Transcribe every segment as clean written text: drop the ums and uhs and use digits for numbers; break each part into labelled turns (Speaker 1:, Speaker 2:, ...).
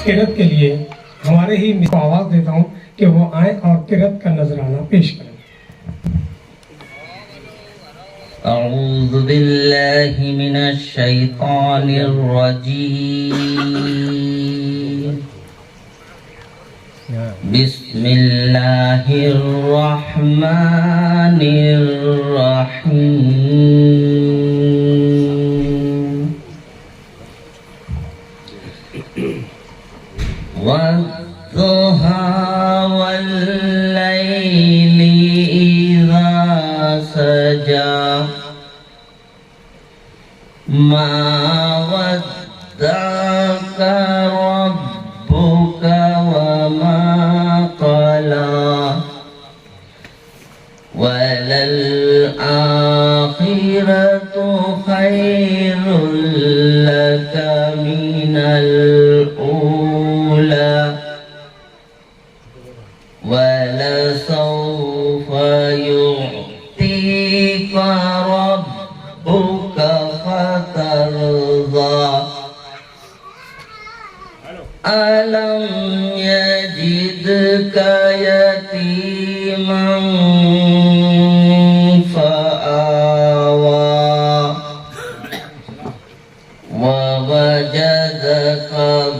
Speaker 1: किरत के लिए हमारे ही को आवाज देता हूँ कि वो आए और किरत का नजराना पेश करें।
Speaker 2: अऊज़ु बिल्लाहि मिनश शैतानिर रजीम। बिस्मिल्लाहिर रहमानिर रहीम। वद्दुहा वल्लैलि इज़ा सजा मा वद्दअका रब्बुका वमा क़ला वलल आखिरतु खैरुल लका मिनल ऊला वलसौफा युअतीका रब्बुका फतरदा अलम यजिदका यतीमन फआवा ववजदका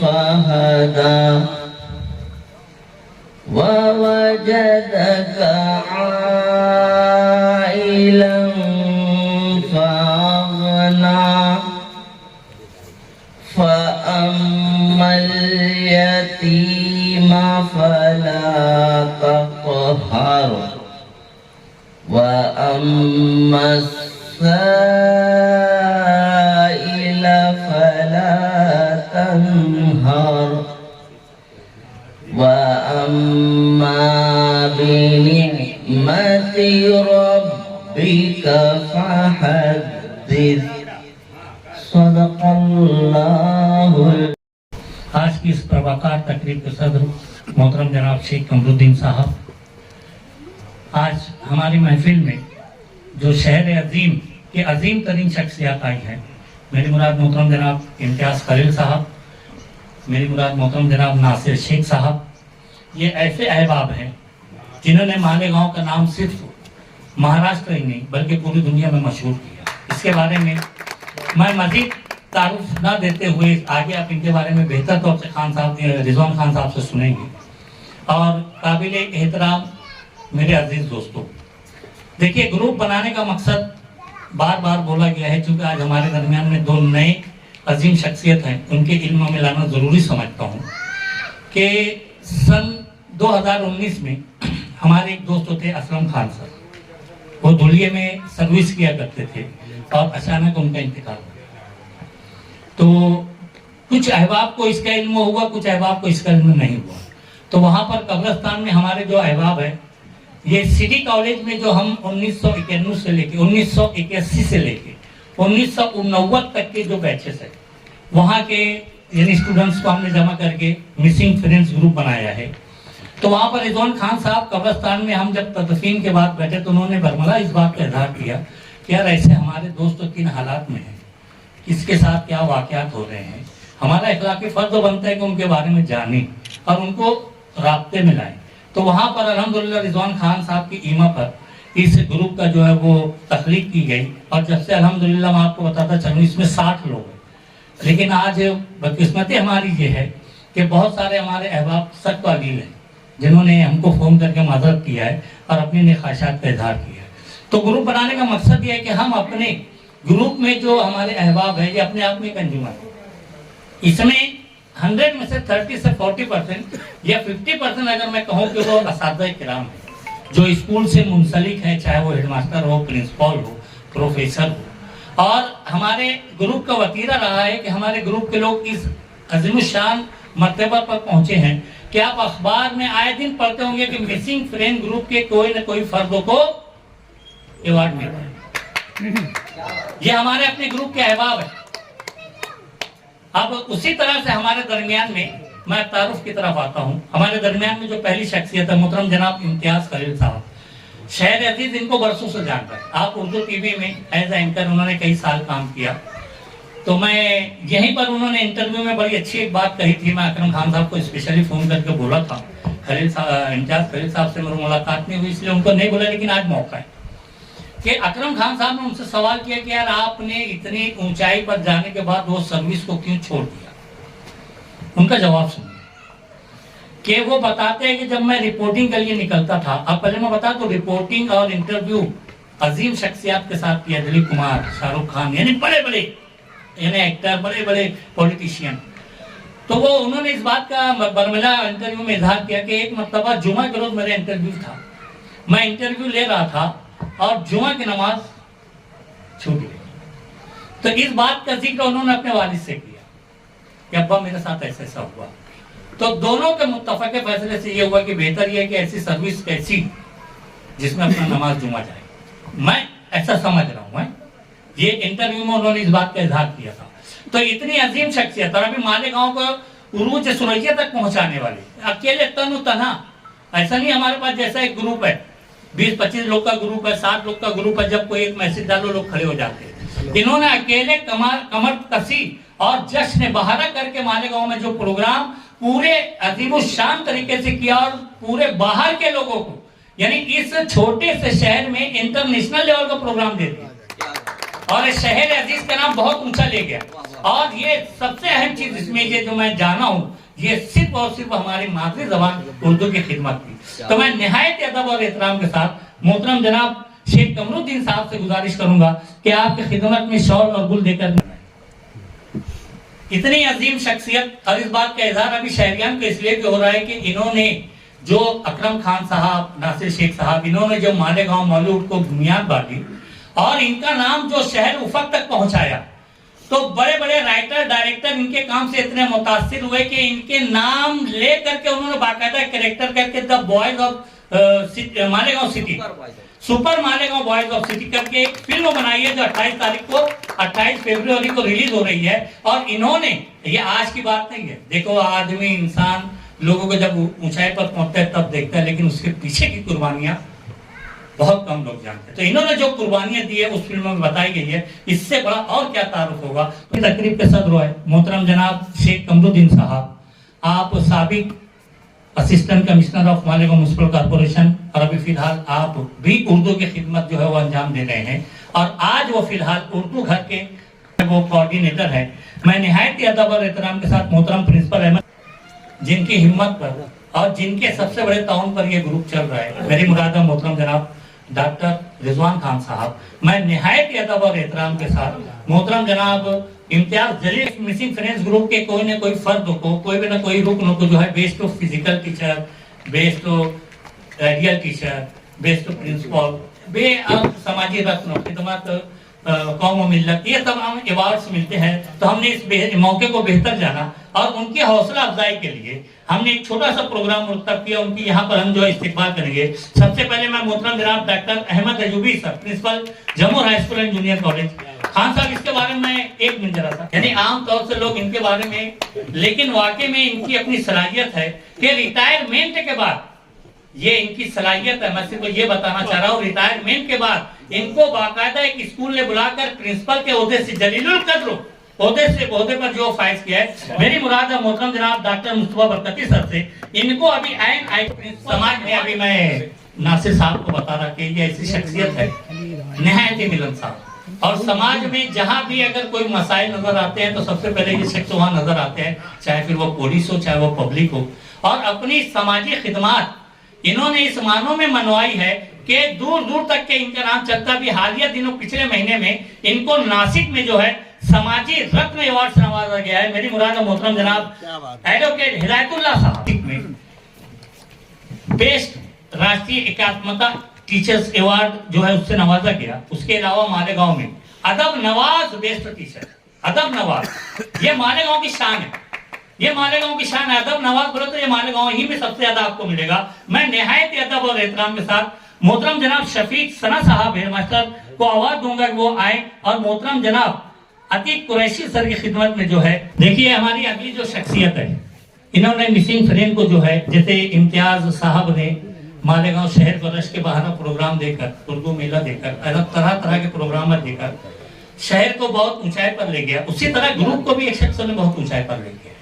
Speaker 2: फहदा ववजदक आइलन फअगना फअम्मल यतीमा फला तक़हर वअम्मस साइल फला तन्हर वअम्मा बिनिअमति रब्बिका फहद्दिस। सदक़ल्लाहुल।
Speaker 3: आज की इस प्रभाकार तकरीब के सदर मोहतरम जनाब शेख कमरुद्दीन साहब, आज हमारी महफिल में जो शहर अजीम के अजीम तरीन शख्सियत आई हैं, मेरी मुराद मोहतरम जनाब इम्तियाज़ खलील साहब, मेरी मुराद मोहतरम जनाब नासिर शेख साहब, ये ऐसे अहबाब हैं जिन्होंने मालेगांव का नाम सिर्फ महाराष्ट्र ही नहीं बल्कि पूरी दुनिया में मशहूर किया। इसके बारे में मैं मजीद तारुफ ना देते हुए आगे आप इनके बारे में बेहतर तौर से खान साहब रिजवान खान साहब से सुनेंगे। और काबिल एहतराम मेरे अजीज दोस्तों, देखिए ग्रुप बनाने का मकसद बार बार बोला गया है, क्योंकि आज हमारे दरमियान में दो नए अजीम शख्सियत हैं, उनके इल्म में लाना ज़रूरी समझता हूँ कि सन 2019 में हमारे एक दोस्त थे असलम खान सर, वो धुलिये में सर्विस किया करते थे और अचानक उनका इंतकाल हो गया। तो कुछ अहबाब को इसका इल्म हुआ, कुछ अहबाब को इसका इल्म नहीं हुआ। तो वहाँ पर कब्रिस्तान में हमारे जो अहबाब है, ये सिटी कॉलेज में जो हम 1991 से लेके 1981 से लेके 1989 तक के जो बैचेस है, वहाँ के यानी स्टूडेंट्स को हमने जमा करके मिसिंग फ्रेंड्स ग्रुप बनाया है। तो वहाँ पर रिजवान खान साहब कब्रिस्तान में हम जब तदफीन के बाद बैठे तो उन्होंने बरमला इस बात का इजहार किया कि यार ऐसे हमारे दोस्त किन हालात में हैं, किसके साथ क्या वाक़यात हो रहे हैं, हमारा इखलाकी फर्ज बनता है कि उनके बारे में जानें और उनको राब्ते में लाएं। तो वहाँ पर अल्हम्दुलिल्लाह रिजवान खान साहब की ईमा पर इस ग्रुप का जो है वो तख्लीक की गई और जब से अल्हम्दुलिल्लाह मैं आपको बताता चलूँ इसमें 60 लोग हैं। लेकिन आज बदकिस्मती हमारी ये है कि बहुत सारे हमारे अहबाब सख्त वालील हैं जिन्होंने हमको फ़ोन करके मदद किया है और अपनी ख्वाहिशात का इजहार किया है। तो ग्रुप बनाने का मकसद ये है कि हम अपने ग्रुप में जो हमारे अहबाब है ये अपने आप में कंज्यूमर है। इसमें 100 में से 30 से 40% या 50% अगर मैं कहूँ कि वो असातिज़ा किराम है जो स्कूल से मुंसलिक है, चाहे वो हेडमास्टर हो, प्रिंसिपल हो, प्रोफेसर हो। और हमारे ग्रुप का वतीरा रहा है कि हमारे ग्रुप के लोग इस अज़ीमुश्शान मर्तबा पर पहुंचे हैं कि आप अखबार में आए दिन पढ़ते होंगे कि मिसिंग फ्रेंड ग्रुप के कोई न कोई फर्दों को अवार्ड मिला है। ये हमारे अपने ग्रुप के अहबाब है। अब उसी तरह से हमारे दरमियान में मैं तारुफ की तरफ आता हूँ। हमारे दरमियान में जो पहली शख्सियत है मोहतरम जनाब इम्तियाज़ खलील साहब, शहर अजीज इनको बरसों से जानता है। आप उर्दू टीवी में एज एंकर उन्होंने कई साल काम किया तो मैं यहीं पर उन्होंने इंटरव्यू में बड़ी अच्छी एक बात कही थी। मैं अकरम खान साहब को स्पेशली फोन करके बोला था, इम्तियाज खलील साहब से मेरी मुलाकात नहीं हुई इसलिए उनको नहीं बोला, लेकिन आज मौका है कि अकरम खान साहब ने उनसे सवाल किया कि यार आपने इतनी ऊंचाई पर जाने के बाद वो सर्विस को क्यों छोड़ दिया। उनका जवाब सुनिए कि वो बताते हैं कि जब मैं रिपोर्टिंग के लिए निकलता था, अब पहले मैं बता दूं रिपोर्टिंग और इंटरव्यू अजीम शख्सियत के साथ किया, दिलीप कुमार, शाहरुख खान, यानी बड़े बड़े यानी एक्टर, बड़े बड़े पॉलिटिशियन। तो वो उन्होंने इस बात का बरमला इंटरव्यू में इजहार किया कि एक मरतबा जुमा के रोज मेरा इंटरव्यू था, मैं इंटरव्यू ले रहा था और जुमा की नमाज छूट गई। तो इस बात का जिक्र उन्होंने अपने वालिद से किया कि अब्बा मेरे साथ ऐसा ऐसा हुआ। तो दोनों के मुत्तफक के फैसले से ये हुआ कि बेहतर ये है कि ऐसी सर्विस कैसी जिसमें अपना नमाज जुमा जाए। मैं ऐसा समझ रहा हूँ, ये इंटरव्यू में उन्होंने इस बात का इजहार किया था। तो इतनी अजीम शख्सियत और अभी मालेगांव को उरूज सुरैया तक पहुंचाने वाले, अकेले तनु तन्हा, ऐसा नहीं हमारे पास जैसा एक ग्रुप है 20-25 लोग का ग्रुप है, 7 लोग का ग्रुप है, जब कोई एक मैसेज डालो लोग खड़े हो जाते हैं। इन्होंने अकेले कमर कसी और जश्न बहारा करके मालेगांव में जो प्रोग्राम पूरे अजीम शान तरीके से किया और पूरे बाहर के लोगों को, यानी इस छोटे से शहर में इंटरनेशनल लेवल का प्रोग्राम दे दिया और इस शहर अजीज का नाम बहुत ऊंचा ले गया। और ये सबसे अहम चीज इसमें ये जो मैं जाना हूँ, ये सिर्फ और सिर्फ हमारी मातृ जबान उर्दू की खिदमत की। तो मैं निहायत अदब और एहतराम के साथ मोहतरम जनाब शेख कमरुद्दीन साहब से गुजारिश करूंगा कि आपकी खिदमत में शॉल और गुल देकर, इतनी अजीम शख्सियत। और इस बात का इजहार अभी शहरियान को इसलिए हो रहा है कि इन्होंने जो अकरम खान साहब, नासिर शेख साहब, इन्होंने जो मालेगांव मौलूद को बुनियाद बांधी और इनका नाम जो शहर उफक तक पहुंचाया, तो बड़े बड़े राइटर डायरेक्टर इनके काम से इतने मुतासिर हुए कि इनके नाम ले करके उन्होंने बाकायदा कैरेक्टर करके the boys of Malegaon city, super Malegaon boys of city करके एक फिल्म बनाई है जो 28 फरवरी को रिलीज हो रही है। और इन्होंने, ये आज की बात नहीं है, देखो आदमी इंसान लोगों को जब ऊंचाई पर पहुंचता है तब देखता है, लेकिन उसके पीछे की कुर्बानियां बहुत कम लोग जानते हैं। तो इन्होंने जो कुर्बानियां दी है उस फिल्म में बताई गई है, इससे बड़ा और क्या तारुफ होगा। तो तकरीब के सदर है मोहतरम जनाब शेख कमरुद्दीन साहब, आप साबिक assistant commissioner of Malegaon municipal corporation और अभी फिलहाल आप भी उर्दू की खिदमत जो है वो अंजाम दे रहे हैं और आज वो फिलहाल उर्दू घर के वो कोऑर्डिनेटर है। मैं निहायत अदब और एहतराम के साथ मोहतरम प्रिंसिपल अहमद, जिनकी हिम्मत पर और जिनके सबसे बड़े ताउन पर ये ग्रुप चल रहा है, मेरी मुराद मोहतरम जनाब डॉक्टर रिजवान खान साहब, मैं निहायत अदब और एहतराम के साथ मोहतरम जनाब Imtiaz Jaleel, missing friends group के कोई न कोई फर्द को, कोई भी ना कोई रुकन को जो है best of physical teacher, best of real teacher, best of principal, बे समाजी रत्न, खिदमत कौम और मिल्लत, ये तमाम अवार्ड्स मिलते हैं। तो हमने इस मौके को बेहतर जाना और उनकी हौसला अफजाई के लिए हमने एक छोटा सा प्रोग्राम मुरतब किया। उनकी यहाँ पर हम जो है इस्तिकबाल करेंगे। सबसे पहले मैं मोहतरम जनाब doctor Ahmad Ayubi sir, principal Jammu high school and junior college, Khan साहब, इसके बारे में एक मिनट जरा सा, यानी आमतौर से लोग इनके बारे में, लेकिन वाकई में इनकी अपनी सलाहियत है कि रिटायरमेंट के बाद, ये इनकी सलाहियत है, मैं सिर्फ ये बताना चाह रहा हूँ, रिटायरमेंट के बाद इनको बाकायदा एक स्कूल ने बुलाकर प्रिंसिपल के ओहदे से जलीलुल कद्र ओहदे पर जो फाइज किया है, मेरी मुराद है मोहतरम जनाब डॉक्टर मुस्तफा बरकती सर से, इनको अभी समाज में, अभी मैं नासिर साहब को बता रहा कि ये ऐसी शख्सियत है निहायत ही मिलनसार, और समाज में जहां भी अगर कोई मसाइल नजर आते हैं तो सबसे पहले ये शख्स वहां नजर आते हैं, चाहे फिर वो पुलिस हो चाहे वो पब्लिक हो। और अपनी समाजी खिदमत इन्होंने इस मानों में मनवाई है कि दूर दूर तक के इनका नाम चलता भी। हालिया दिनों पिछले महीने में इनको नासिक में जो है समाजी रत्न अवार्ड से नवाजा गया है। मेरी मुराद मोहतरम जनाब एडवोकेट हिदायतुल्लाह साहब में बेस्ट राष्ट्रीय एकात्मता टीचर्स अवार्ड जो है उससे नवाजा गया। उसके अलावा मालेगांव में अदब नवाज बेस्ट टीचर, अदब नवाज, ये मालेगांव की शान है, ये मालेगांव की शान है। अदब नवाज बोले तो ये मालेगांव ही में सबसे ज्यादा आपको मिलेगा। मैं निहायत अदब और एहतराम के साथ मोहतरम जनाब शफीक सना साहब हेडमास्टर को आवाज दूंगा कि वो आए, और मोहतरम जनाब अतीक कुरैशी सर की खिदमत में जो है, देखिए हमारी अगली जो शख्सियत है, इन्होंने मिसिंग फ्रेंड को जो है, जैसे इम्तियाज साहब ने मालेगांव शहर को रश के बहाना प्रोग्राम देकर, उर्दू मेला देकर, तरह तरह के प्रोग्राम देकर शहर को बहुत ऊंचाई पर ले गया, उसी तरह ग्रुप को भी एक शख्स ने बहुत ऊंचाई पर ले गया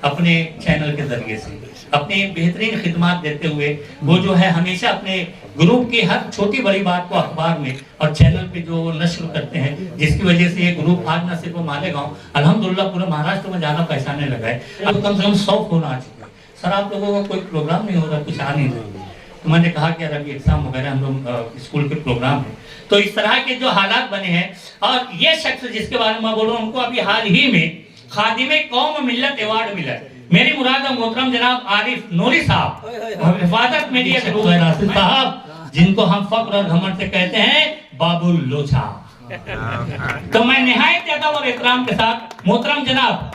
Speaker 3: अपने चैनल के जरिए से, अपनी बेहतरीन खिदमत देते हुए। वो जो है हमेशा अपने ग्रुप की हर छोटी बड़ी बात को अखबार में और चैनल पे जो नश्र करते हैं, जिसकी वजह से ये ग्रुप आज न सिर्फ मालेगांव अल्हम्दुलिल्लाह पूरे महाराष्ट्र में जाना पहचानने लगा है। अब कम से कम 100 फोन आ चुके हैं, सर आप लोगों का कोई प्रोग्राम नहीं हो रहा, कुछ आ नहीं रहा। तो मैंने कहा कि यार अभी एग्जाम वगैरह हम लोग स्कूल के प्रोग्राम है, तो इस तरह के जो हालात बने हैं। और ये शख्स जिसके बारे में बोल रहा हूँ, उनको अभी हाल ही में खादिमे कौम मिल्लत अवार्ड मिला है। मेरी मुराद मोहतरम जनाब आरिफ नूरी साहब, हिफाजत मीडिया के साहब, जिनको हम फख्र और घमंड से कहते हैं बाबुल लोछा। तो मैं निहायत अदब और एहतराम के साथ मोहतरम जनाब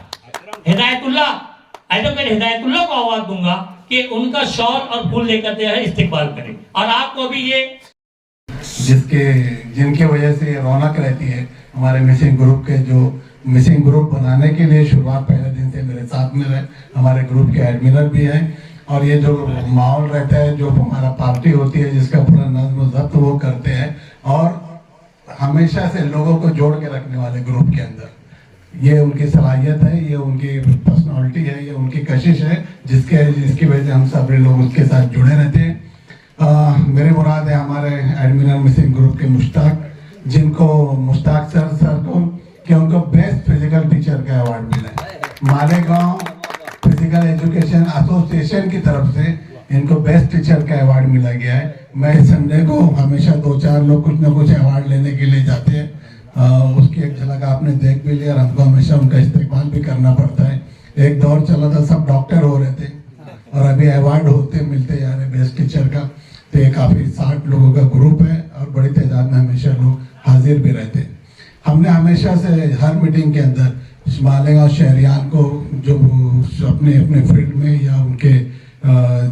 Speaker 3: हिदायतुल्लाह एडवोकेट हिदायतुल्लाह को आवाज दूंगा कि उनका शॉल और फूल लेकर जो है इस्तेकबाल करें। और आपको भी ये
Speaker 4: जिनके वजह से रौनक रहती है हमारे मिसिंग ग्रुप के, जो मिसिंग ग्रुप बनाने के लिए शुरुआत पहले दिन से मेरे साथ में रहे, हमारे ग्रुप के एडमिनर भी हैं। और ये जो माहौल रहता है, जो हमारा पार्टी होती है जिसका पूरा नज़्म ज़ब्त वो करते हैं, और हमेशा से लोगों को जोड़ के रखने वाले ग्रुप के अंदर, ये उनकी सलाहियत है, ये उनकी पर्सनालिटी है, ये उनकी कशिश है, जिसकी वजह से हम सभी लोग उसके साथ जुड़े रहते हैं। मेरे मुराद है हमारे एडमिनर मिसिंग ग्रुप के मुश्ताक, जिनको मुश्ताक सर को कि उनको बेस्ट फिजिकल टीचर का अवार्ड मिला है। मालेगांव फिजिकल एजुकेशन एसोसिएशन की तरफ से इनको बेस्ट टीचर का अवार्ड मिला गया है। मैं संडे को हमेशा 2-4 लोग कुछ ना कुछ अवार्ड लेने के लिए जाते हैं, उसकी एक झलक आपने देख भी लिया और हमको हमेशा उनका इस्तेमाल भी करना पड़ता है। एक दौर चला था सब डॉक्टर हो रहे थे और अभी अवार्ड मिलते जा रहे बेस्ट टीचर का। तो ये काफ़ी 60 लोगों का ग्रुप है और बड़ी तादाद में हमेशा लोग हाजिर भी रहते हैं। हमने हमेशा से हर मीटिंग के अंदर मालेगांव शहरियान को जो अपने अपने फील्ड में या उनके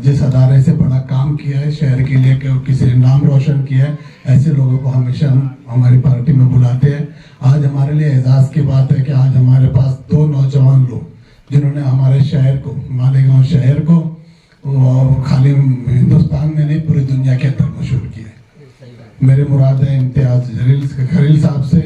Speaker 4: जिस अदारे से बड़ा काम किया है शहर के लिए, किसी ने नाम रोशन किया है, ऐसे लोगों को हमेशा हम हमारी पार्टी में बुलाते हैं। आज हमारे लिए एजाज़ की बात है कि आज हमारे पास 2 नौजवान लोग जिन्होंने हमारे शहर को, मालेगांव शहर को, खाली हिंदुस्तान में नहीं पूरी दुनिया के अंदर मशहूर किया है। मेरे मुराद है इम्तियाज़ खलील साहब से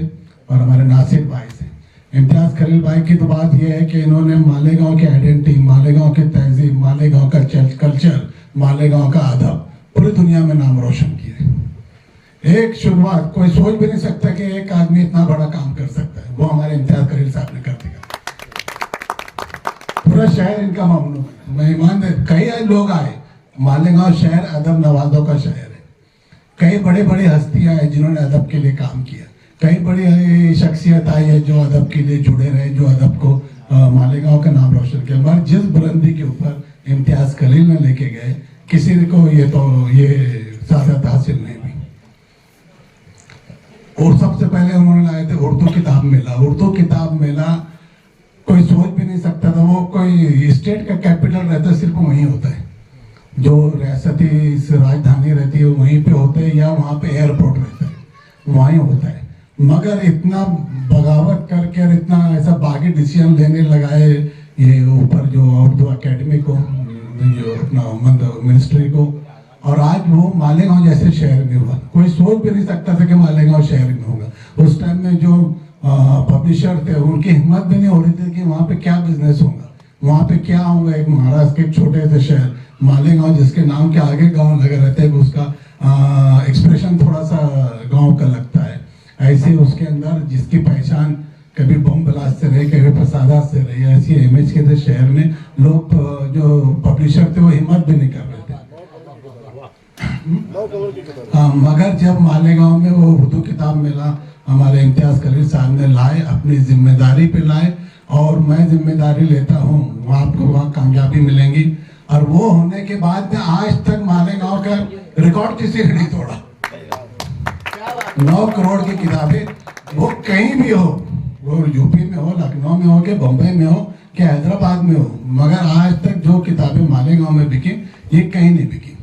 Speaker 4: और हमारे नासिर भाई से। इम्तियाज़ खलील भाई की तो बात यह है कि इन्होंने मालेगांव की आइडेंटिटी, मालेगांव की तहजीब, मालेगांव का कल्चर, मालेगांव का अदब पूरी दुनिया में नाम रोशन किया है। एक शुरुआत कोई सोच भी नहीं सकता कि एक आदमी इतना बड़ा काम कर सकता है, वो हमारे इम्तियाज़ खलील साहब ने कर दिया। पूरा शहर इनका ममनू है। मैं ईमानदार, कई लोग आए, मालेगांव शहर अदब नवाजों का शहर है। कई बड़े बड़े हस्तियां हैं जिन्होंने अदब के लिए काम किया, कई बड़ी शख्सियत आई है जो अदब के लिए जुड़े रहे, जो अदब को मालेगांव का नाम रोशन किया। मगर जिस बुलंदी के ऊपर इम्तियाज़ खलील ने लेके गए, किसी को ये सादत हासिल नहीं हुई। और सबसे पहले उन्होंने लाए थे उर्दू किताब मेला। उर्दू किताब मेला कोई सोच भी नहीं सकता था, वो कोई स्टेट का कैपिटल रहता है सिर्फ वहीं होता है, जो रियासती राजधानी रहती है वहीं पे होते हैं, या वहाँ पे एयरपोर्ट रहता है वहीं होता है। मगर इतना बगावत करके और इतना ऐसा बागी डिसीजन लेने लगाए ये ऊपर जो उर्दू अकेडमी को, जो अपना मिनिस्ट्री को, और आज वो मालेगांव जैसे शहर में हुआ। कोई सोच भी नहीं सकता था कि मालेगांव शहर में होगा। उस टाइम में जो पब्लिशर थे उनकी हिम्मत भी नहीं हो रही थी कि वहाँ पे क्या बिजनेस होगा, वहाँ पे क्या होगा। एक महाराष्ट्र के छोटे से शहर मालेगांव, जिसके नाम के आगे गांव लगे रहते हैं, उसका एक्सप्रेशन थोड़ा सा गांव का लगता है। ऐसे उसके अंदर जिसकी पहचान कभी बम ब्लास्ट से रही, कभी फसादात से रही, ऐसी इमेज के थे शहर में। लोग जो पब्लिशर थे वो हिम्मत भी नहीं कर रहे थे। मगर जब मालेगांव में वो उर्दू किताब मेला हमारे इम्तियाज़ खलील साहब ने लाए, अपनी जिम्मेदारी पे लाए, और मैं जिम्मेदारी लेता हूँ, वहाँ आपको वहाँ कामयाबी मिलेंगी। और वो होने के बाद में आज तक मालेगांव का रिकॉर्ड किसी ने नहीं तोड़ा। 9 करोड़ की किताबें, वो कहीं भी हो, वो यूपी में हो, लखनऊ में हो, कि बम्बई में हो, कि हैदराबाद में हो, मगर आज तक जो किताबें मालेगांव में बिकी ये कहीं नहीं बिकी।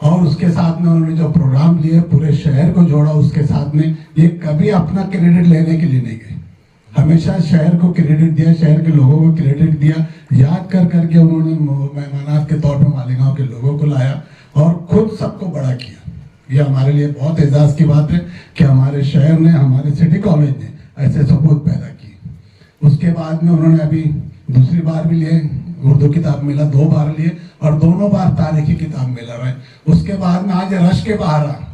Speaker 4: और उसके साथ में उन्होंने जो प्रोग्राम लिए, पूरे शहर को जोड़ा उसके साथ में। ये कभी अपना क्रेडिट लेने के लिए नहीं गए, हमेशा शहर को क्रेडिट दिया, शहर के लोगों को क्रेडिट दिया। याद कर करके उन्होंने मेहमानात के तौर पर मालेगांव के लोगों को लाया और खुद सबको बड़ा किया। ये हमारे लिए बहुत एजाज की बात है कि हमारे शहर ने, हमारे सिटी कॉलेज ने ऐसे सपूत पैदा किए। उसके बाद में उन्होंने अभी दूसरी बार भी लिए, उर्दू किताब मिला 2 बार लिए और दोनों बार तारीखी किताब मिला रहे। उसके बाद में आज रश के बाहर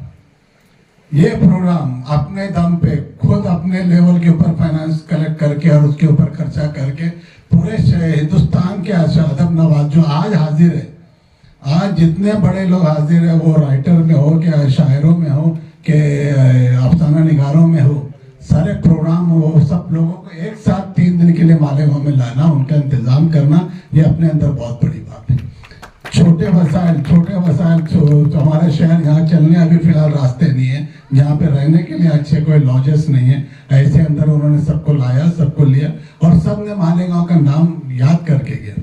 Speaker 4: ये प्रोग्राम अपने दम पे खुद अपने लेवल के ऊपर फाइनेंस कलेक्ट करके और उसके ऊपर खर्चा करके पूरे हिंदुस्तान के अदब नवाज जो आज हाजिर है, आज जितने बड़े लोग हाजिर है, वो राइटर में हो कि शायरों में हो कि अफसाना निगारों में हो, सारे प्रोग्राम हो, सब लोगों को एक साथ 3 दिन के लिए मालेगांव में लाना, उनका इंतजाम करना, ये अपने अंदर बहुत बड़ी बात है। छोटे वसाइल तो हमारे शहर यहाँ चलने अभी फिलहाल रास्ते नहीं है, यहाँ पे रहने के लिए अच्छे कोई लॉजेस नहीं है, ऐसे अंदर उन्होंने सबको लाया, सबको लिया और सब ने मालेगांव का नाम याद करके गया।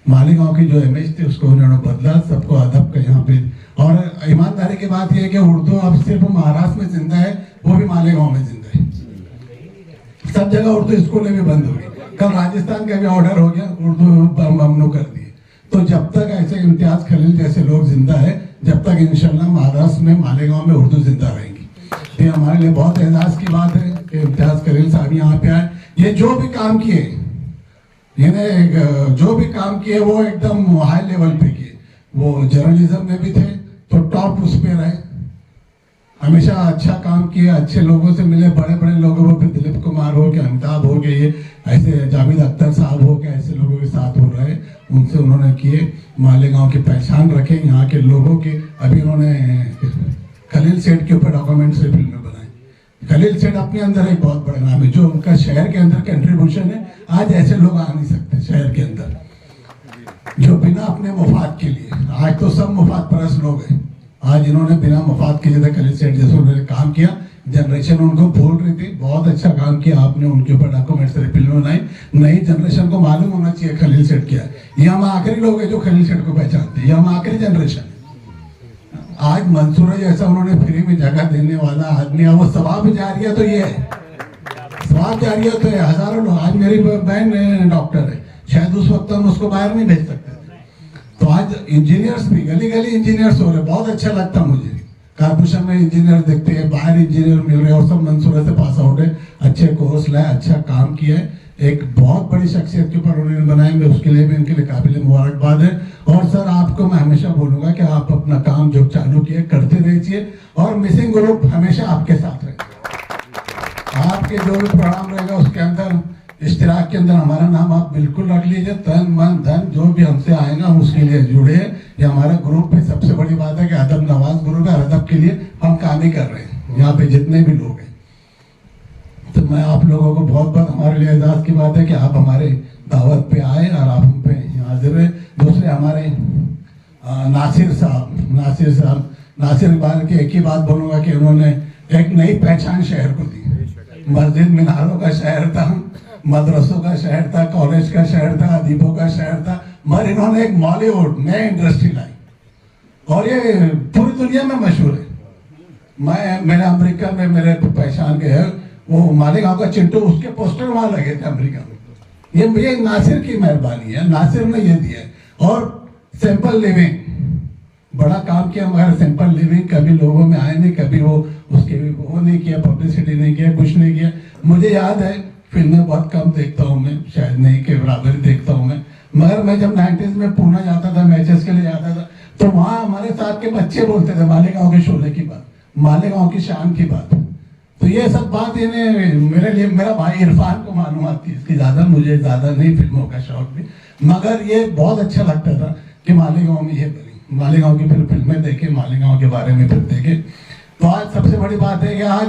Speaker 4: मालेगांव की जो इमेज थी उसको उन्होंने बदला, सबको अदब का यहाँ पे। और ईमानदारी की बात यह है कि उर्दू अब सिर्फ महाराष्ट्र में जिंदा है, वो भी मालेगांव में जिंदा है। सब जगह उर्दू स्कूलें भी बंद हो गई, कल राजस्थान का भी ऑर्डर हो गया, उर्दू ममनू कर दिए। तो जब तक ऐसे इम्तियाज खलील जैसे लोग जिंदा है, जब तक इंशाल्लाह महाराष्ट्र में मालेगांव में उर्दू जिंदा रहेंगी। ये हमारे लिए बहुत एजाज की बात है कि इम्तियाज खलील साहब यहाँ पे आए। ये जो भी काम किए, जो भी काम किए वो एकदम हाई लेवल पे किए। वो जर्नलिज्म में भी थे तो टॉप उस पे रहे, हमेशा अच्छा काम किया, अच्छे लोगों से मिले, बड़े बड़े लोगों को, फिर दिलीप कुमार हो गए, अमिताभ हो गए, ये ऐसे जावेद अख्तर साहब हो गए, ऐसे लोगों के साथ हो रहे, उनसे उन्होंने किए, मालेगांव की पहचान रखे यहाँ के लोगों की। अभी उन्होंने खलील सेठ के ऊपर डॉक्यूमेंट्री फिल्में बनाई। खलील सेठ अपने अंदर एक बहुत बड़ा नाम है, जो उनका शहर के अंदर कंट्रीब्यूशन है, आज ऐसे लोग आ नहीं सकते शहर के अंदर जो बिना अपने मुफाद के लिए, आज तो सब मुफाद परस्त लोग हैं, आज इन्होंने बिना मुफाद के जैसे खलील सेठ जैसे उन्होंने काम किया, जनरेशन उनको भूल रही थी, बहुत अच्छा काम किया आपने, उनके ऊपर डॉक्यूमेंट्री फिल्म बनाई। नई जनरेशन को मालूम होना चाहिए खलील सेठ क्या है। ये हम आखिरी लोग हैं जो खलील सेठ को पहचानते हैं, ये हम आखिरी जनरेशन। आज मंसूरा जैसा उन्होंने फ्री में जगह देने वाला आदमी है, वो सवाब जारिया तो ये है, सवाब जारिया तो है। हजारों लोग, आज मेरी बहन डॉक्टर है, शायद उस वक्त हम उसको बाहर नहीं भेज सकते थे, तो आज इंजीनियर्स भी गली गली इंजीनियर्स हो रहे, बहुत अच्छा लगता मुझे। कारपोरेशन में इंजीनियर देखते हैं, बाहर इंजीनियर मिल रहे हैं और सब मंसूरा से पास आउट है, अच्छे कोर्स लाए, अच्छा काम किया है, एक बहुत बड़ी शख्सियत के ऊपर उन्होंने बनाएंगे, उसके लिए भी इनके लिए काबिल मुबारकबाद है। और सर आपको मैं हमेशा बोलूंगा कि आप अपना काम जो चालू किए करते रहिए और मिसिंग ग्रुप हमेशा आपके साथ रहेगा। आपके जो भी प्रोग्राम रहेगा उसके अंदर इश्तिराक के अंदर हमारा नाम आप बिल्कुल रख लीजिए, तन मन धन जो भी हमसे आएगा हम उसके लिए जुड़े। ये हमारा ग्रुप है, सबसे बड़ी बात है कि अदब नवाज ग्रुप है, अदब के लिए हम काम ही कर रहे हैं यहाँ पे जितने भी लोग हैं। तो मैं आप लोगों को बहुत बहुत, हमारे लिए एजाज की बात है कि आप हमारे दावत पे आए और आप हम पे हाजिर रहे। दूसरे हमारे नासिर साहब बार की एक ही बात बोलूंगा कि उन्होंने एक नई पहचान शहर को दी। मस्जिद मीनारों का शहर था, मदरसों का शहर था, कॉलेज का शहर था, अदीबों का शहर था, मगर इन्होंने एक बॉलीवुड नई इंडस्ट्री लाई और ये पूरी दुनिया में मशहूर है। मेरे अमेरिका में मेरे पहचान के है, वो मालेगांव का चिंटू, उसके पोस्टर वहां लगे थे अमेरिका में। ये नासिर की मेहरबानी है, नासिर ने ये दिया है। और सिंपल लिविंग बड़ा काम किया, मगर सिंपल लिविंग कभी लोगों में आए नहीं, कभी वो उसके वो नहीं किया, पब्लिसिटी नहीं किया, कुछ नहीं किया। मुझे याद है फिल्में बहुत कम देखता हूँ मैं, शायद नहीं के बराबर देखता हूँ मैं, मगर मैं जब 90s में पुणे जाता था, मैचेस के लिए जाता था, तो वहाँ हमारे साथ के बच्चे बोलते थे मालेगांव के शोले की बात, मालेगांव की शान की बात। तो ये सब बात इन्हें मेरे लिए, मेरा भाई इरफान को मालूम थी, इसकी मुझे ज्यादा नहीं फिल्मों का शौक भी, मगर ये बहुत अच्छा लगता था कि मालेगांव में ये बनी, मालेगांव की फिर फिल्में देखे, मालेगांव के बारे में फिर देखे। तो आज सबसे बड़ी बात है कि आज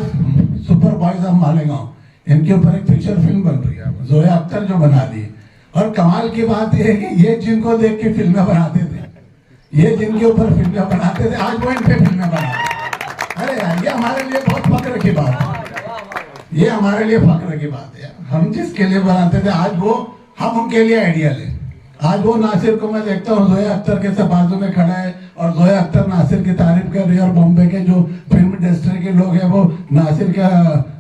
Speaker 4: सुपर बॉयज ऑफ मालेगांव, इनके ऊपर एक फीचर फिल्म बन रही है, जोया अख्तर जो बना दी। और कमाल की बात यह है कि ये जिनको देख के फिल्में बनाते थे, ये जिनके ऊपर फिल्में बनाते थे, आज वो इन पे फिल्में बनाते। अरे यार, ये हमारे लिए बहुत फख्र की बात है, ये हमारे लिए फख्र की बात है। हम जिसके लिए बनाते थे, आज वो हम उनके लिए आइडियल है। आज वो नासिर को मैं देखता हूँ, जोया अख्तर के सब बाजू में खड़ा है और जोया अख्तर नासिर की तारीफ कर रही है। और बॉम्बे के जो फिल्म इंडस्ट्री के लोग हैं वो नासिर का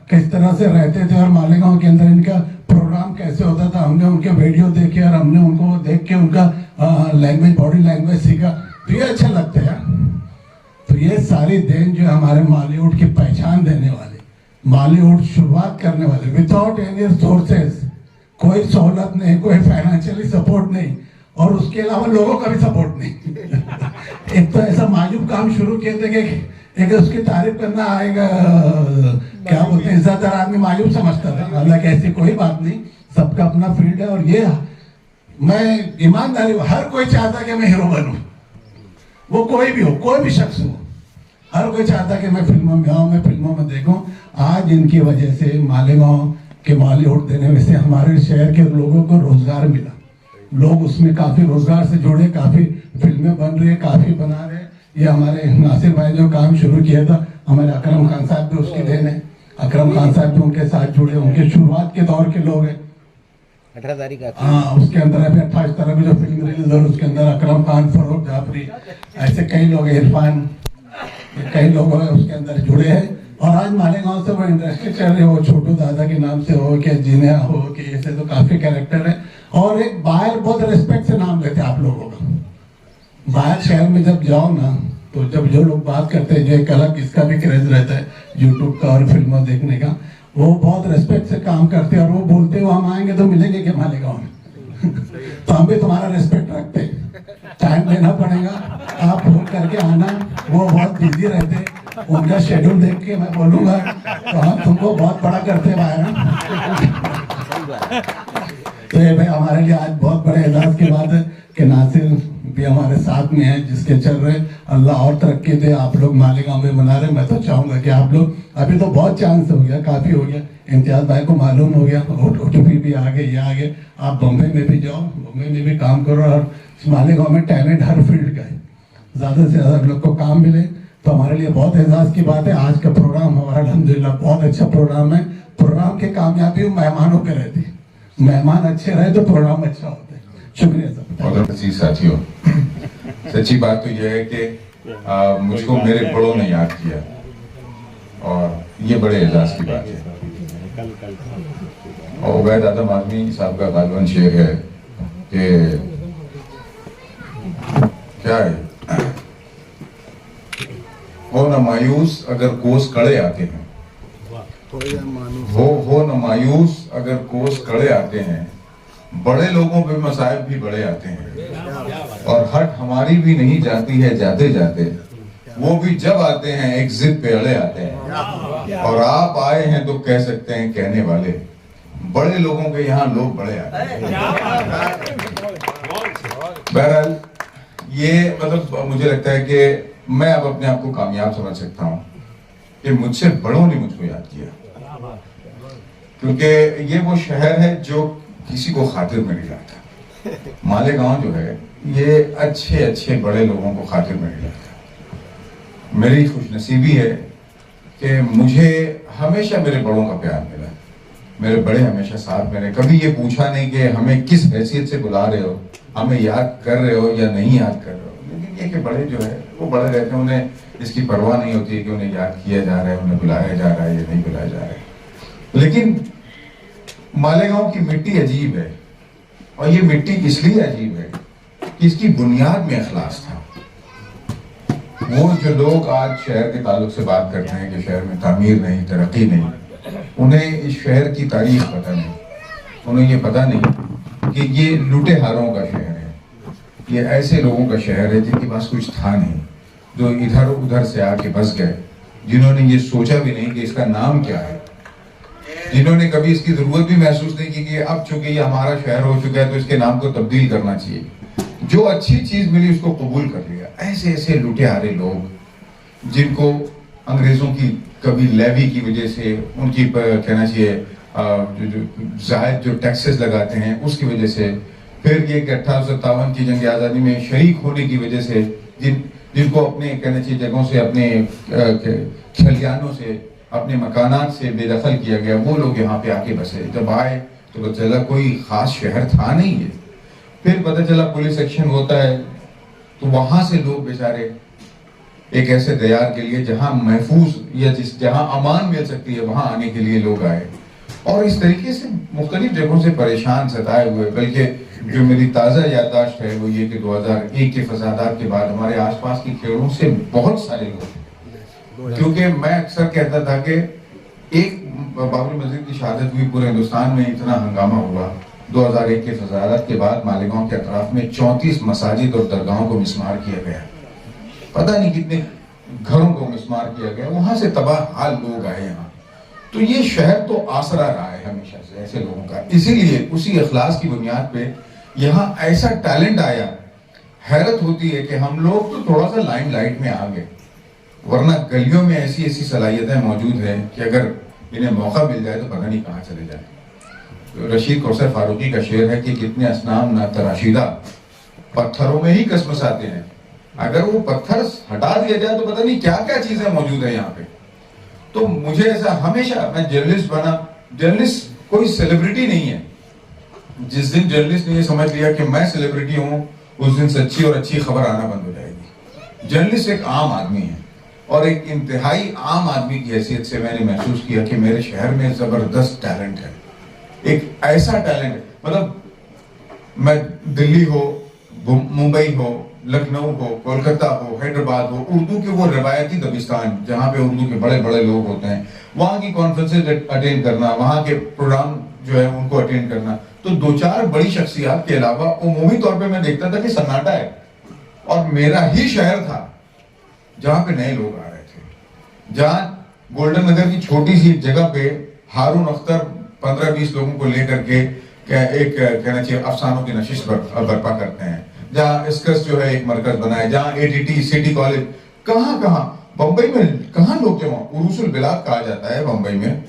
Speaker 4: किस तरह से रहते थे और मालेगांव के अंदर इनका प्रोग्राम कैसे होता था, हमने उनके वीडियो देखे और हमने उनको देख के उनका लैंग्वेज, बॉडी लैंग्वेज सीखा। तो ये अच्छा लगता है यार, तो ये सारी देन जो हमारे बॉलीवुड की पहचान देने वाले, बॉलीवुड शुरुआत करने वाले, विदाउट एनी सोर्सेस, कोई सहूलत नहीं, कोई फाइनेंशियली सपोर्ट नहीं, और उसके अलावा लोगों का भी सपोर्ट नहीं। एक तो ऐसा मायूब काम शुरू किए थे कि एक उसकी तारीफ करना आएगा, क्या बोलते हैं, इज्जतदार आदमी मायूब समझता था। हालांकि ऐसी कोई बात नहीं, सबका अपना फील्ड है। और ये मैं ईमानदारी, हर कोई चाहता कि मैं हीरो बनूं, वो कोई भी हो, कोई भी शख्स हो, हर कोई चाहता कि मैं फिल्मों में आऊं, मैं फिल्मों में देखूं। आज इनकी वजह से मालेगांव के बॉलीवुड देने से हमारे शहर के लोगों को रोजगार मिला, लोग उसमें काफी रोजगार से जुड़े, काफी फिल्में बन रही है, काफी बना रहे हैं। ये हमारे नासिर भाई जो काम शुरू किया था, हमारे अकरम खान साहब भी उसकी देन है। अकरम खान साहब भी उनके साथ जुड़े, उनके शुरुआत के दौर के लोग हैं।
Speaker 5: 18 तारीख का,
Speaker 4: हाँ, उसके अंदर अभी 28 तारीख में जो फिल्म रिलीज हो, उसके अंदर अकरम खान, फरूक जाफरी, ऐसे कई लोग, इरफान, कई लोग उसके अंदर जुड़े हैं। और आज मालेगांव से वो इंडस्ट्री चल रही है, वो छोटू दादा के नाम से हो, कि जिन्हें हो, कि ऐसे तो काफी कैरेक्टर है। और एक बाहर बहुत रिस्पेक्ट से नाम लेते हैं आप लोगों का। बाहर शहर में जब जाओ ना, तो जब जो लोग बात करते हैं, जो एक अलग इसका भी क्रेज रहता है यूट्यूब का और फिल्मों देखने का, वो बहुत रिस्पेक्ट से काम करते हैं। और वो बोलते हैं, वो हम आएंगे तो मिलेंगे क्या मालेगांव में? तो हम भी तुम्हारा रिस्पेक्ट रखते हैं, टाइम देना पड़ेगा, आप फोन करके आना। वो बहुत बिजी रहते हैं, उनका शेड्यूल देख के मैं बोलूंगा तो हम तुमको बहुत बड़ा करते बाहर। तो ये भाई हमारे लिए आज बहुत बड़े एजाज की बात है कि नासिर भी हमारे साथ में है, जिसके चल रहे, अल्लाह और तरक्की दे। आप लोग मालेगांव में मना रहे, मैं तो चाहूंगा कि आप लोग, अभी तो बहुत चांस हो गया, काफी हो गया, इम्तियाज भाई को मालूम हो गया, ओटीपी भी आ गए, ये आ गए, आप बॉम्बे में भी जाओ, बॉम्बे में भी काम करो। और मालेगांव में टैलेंट हर फील्ड का है, ज्यादा से ज्यादा लोग को काम मिले, तो हमारे लिए बहुत एजाज की बात है। आज का प्रोग्राम हमारा अल्हम्दुलिल्लाह बहुत अच्छा प्रोग्राम है। प्रोग्राम की कामयाबी मेहमानों पे रहती है, मेहमान अच्छे रहे तो प्रोग्राम अच्छा होता है। शुक्रिया सर।
Speaker 6: और अजीज साथियों, सच्ची बात तो यह है कि मुझको मेरे बड़ों ने याद किया, और ये बड़े एजाज की बात है। और उबैद आदम आदमी साहब का गालिबन शेर है कि क्या है, हो न मायूस अगर कोस कड़े आते हैं, हो न मायूस अगर कोस कड़े आते हैं, बड़े लोगों पे मसाइब भी बड़े आते हैं। और हट हमारी भी नहीं जाती है जाते जाते, वो भी जब आते हैं एक जिद पे अड़े आते हैं। और आप आए हैं तो कह सकते हैं कहने वाले, बड़े लोगों के यहाँ लोग बड़े आते हैं। बहरहाल ये मतलब मुझे लगता है कि मैं अब अपने आप को कामयाब समझ सकता हूँ कि मुझसे बड़ों ने मुझको याद किया, क्योंकि ये वो शहर है जो किसी को खातिर में नहीं लाता। मालेगांव जो है ये अच्छे अच्छे बड़े लोगों को खातिर में नहीं लाता। मेरी खुशनसीबी है कि मुझे हमेशा मेरे बड़ों का प्यार मिला, मेरे बड़े हमेशा साथ मेरे, कभी ये पूछा नहीं कि हमें किस हैसियत से बुला रहे हो, हमें याद कर रहे हो या नहीं याद कर रहे हो। लेकिन ये कि बड़े जो है वो बड़े रहते हैं, उन्हें इसकी परवाह नहीं होती है कि उन्हें याद किया जा रहा है, उन्हें बुलाया जा रहा है या नहीं बुलाया जा रहा है। लेकिन मालेगांव की मिट्टी अजीब है, और ये मिट्टी इसलिए अजीब है कि इसकी बुनियाद में अखलास था। वो जो लोग आज शहर के ताल्लुक से बात करते हैं कि शहर में तामीर नहीं, तरक्की नहीं, उन्हें इस शहर की तारीख पता नहीं, उन्हें ये पता नहीं कि ये लूटे हारों का शहर है, ये ऐसे लोगों का शहर है जिनके पास कुछ था नहीं, जो इधर उधर से आके बस गए, जिन्होंने ये सोचा भी नहीं कि इसका नाम क्या है, जिन्होंने कभी इसकी जरूरत भी महसूस नहीं की कि अब चूंकि ये हमारा शहर हो चुका है तो इसके नाम को तब्दील करना चाहिए। जो अच्छी चीज मिली उसको कबूल कर लिया। ऐसे ऐसे लुटे हारे लोग जिनको अंग्रेजों की कभी लेवी की वजह से, उनकी कहना चाहिए जो जायद जो टैक्सेस लगाते हैं उसकी वजह से, फिर ये 1857 की जंग आज़ादी में शरीक होने की वजह से जिनको अपने कहना चाहिए जगहों से, अपने खलियानों से, अपने मकानात से बेदखल किया गया, वो लोग यहाँ पे आके बसे। जब आए तो पता चला कोई खास शहर था नहीं है। फिर पता चला पुलिस एक्शन होता है तो वहां से लोग बेचारे एक ऐसे दयार के लिए जहां महफूज या जहां अमान मिल सकती है वहां आने के लिए लोग आए, और इस तरीके से मुख्तलिफ जगहों से परेशान सताए हुए, बल्कि जो मेरी ताज़ा याददाश्त है वो ये कि 2001 के फसादात के बाद हमारे आसपास की खेड़ों से बहुत सारे लोग, क्योंकि मैं अक्सर कहता था कि एक बाबरी मस्जिद की शहादत हुई, पूरे हिंदुस्तान में इतना हंगामा हुआ। 2001 के फसादात के बाद मालेगांव के अतराफ में 34 मसाजिद और दरगाहों को मिसमार किया गया, पता नहीं कितने घरों को मिसमार किया गया, वहां से तबाह हाल लोग आए यहाँ। तो ये शहर तो आसरा रहा है हमेशा से ऐसे लोगों का, इसीलिए उसी अखलास की बुनियाद पे यहाँ ऐसा टैलेंट आया। हैरत होती है कि हम लोग तो थोड़ा सा लाइमलाइट में आ गए, वरना गलियों में ऐसी ऐसी सलाहियतें मौजूद हैं कि अगर इन्हें मौका मिल जाए तो पता नहीं कहाँ चले जाए। तो रशीद कौसर फारूकी का शेर है कि कितने असनाम ना तराशीदा पत्थरों में ही कसमसाते हैं, अगर वो पत्थर हटा दिया जाए तो पता नहीं क्या क्या चीजें मौजूद है यहाँ पे। तो मुझे ऐसा हमेशा, मैं जर्नलिस्ट बना, जर्नलिस्ट कोई सेलिब्रिटी नहीं है। जिस दिन जर्नलिस्ट ने ये समझ लिया कि मैं सेलिब्रिटी हूँ, उस दिन सच्ची और अच्छी खबर आना बंद हो जाएगी। जर्नलिस्ट एक आम आदमी है और एक इंतहाई आम आदमी की हैसियत से मैंने महसूस किया कि मेरे शहर में जबरदस्त टैलेंट है, एक ऐसा टैलेंट, मतलब मैं दिल्ली हो, मुंबई हो, लखनऊ हो, कोलकाता हो, हैदराबाद हो, उर्दू के वो रवायती दबिस्तान जहाँ पे उर्दू के बड़े बड़े लोग होते हैं, वहाँ की कॉन्फ्रेंसेज अटेंड करना, वहाँ के प्रोग्राम जो है उनको अटेंड करना, तो 2-4 बड़ी शख्सियात के अलावा उमूमी तौर पे मैं देखता था कि सन्नाटा है। और मेरा ही शहर था जहाँ पे नए लोग आ रहे थे, जहाँ गोल्डन नगर की छोटी सी जगह पे हारून अख्तर 15-20 लोगों को लेकर के एक कहना चाहिए अफसानों की नशिश बर्पा करते हैं, जहाँ इसकस जो है एक मरकज बना है, जहाँ ATT सिटी कॉलेज, कहाँ कहाँ बम्बई में कहाँ लोग जमा, उरूसुल बिलाद कहा जाता है बम्बई में,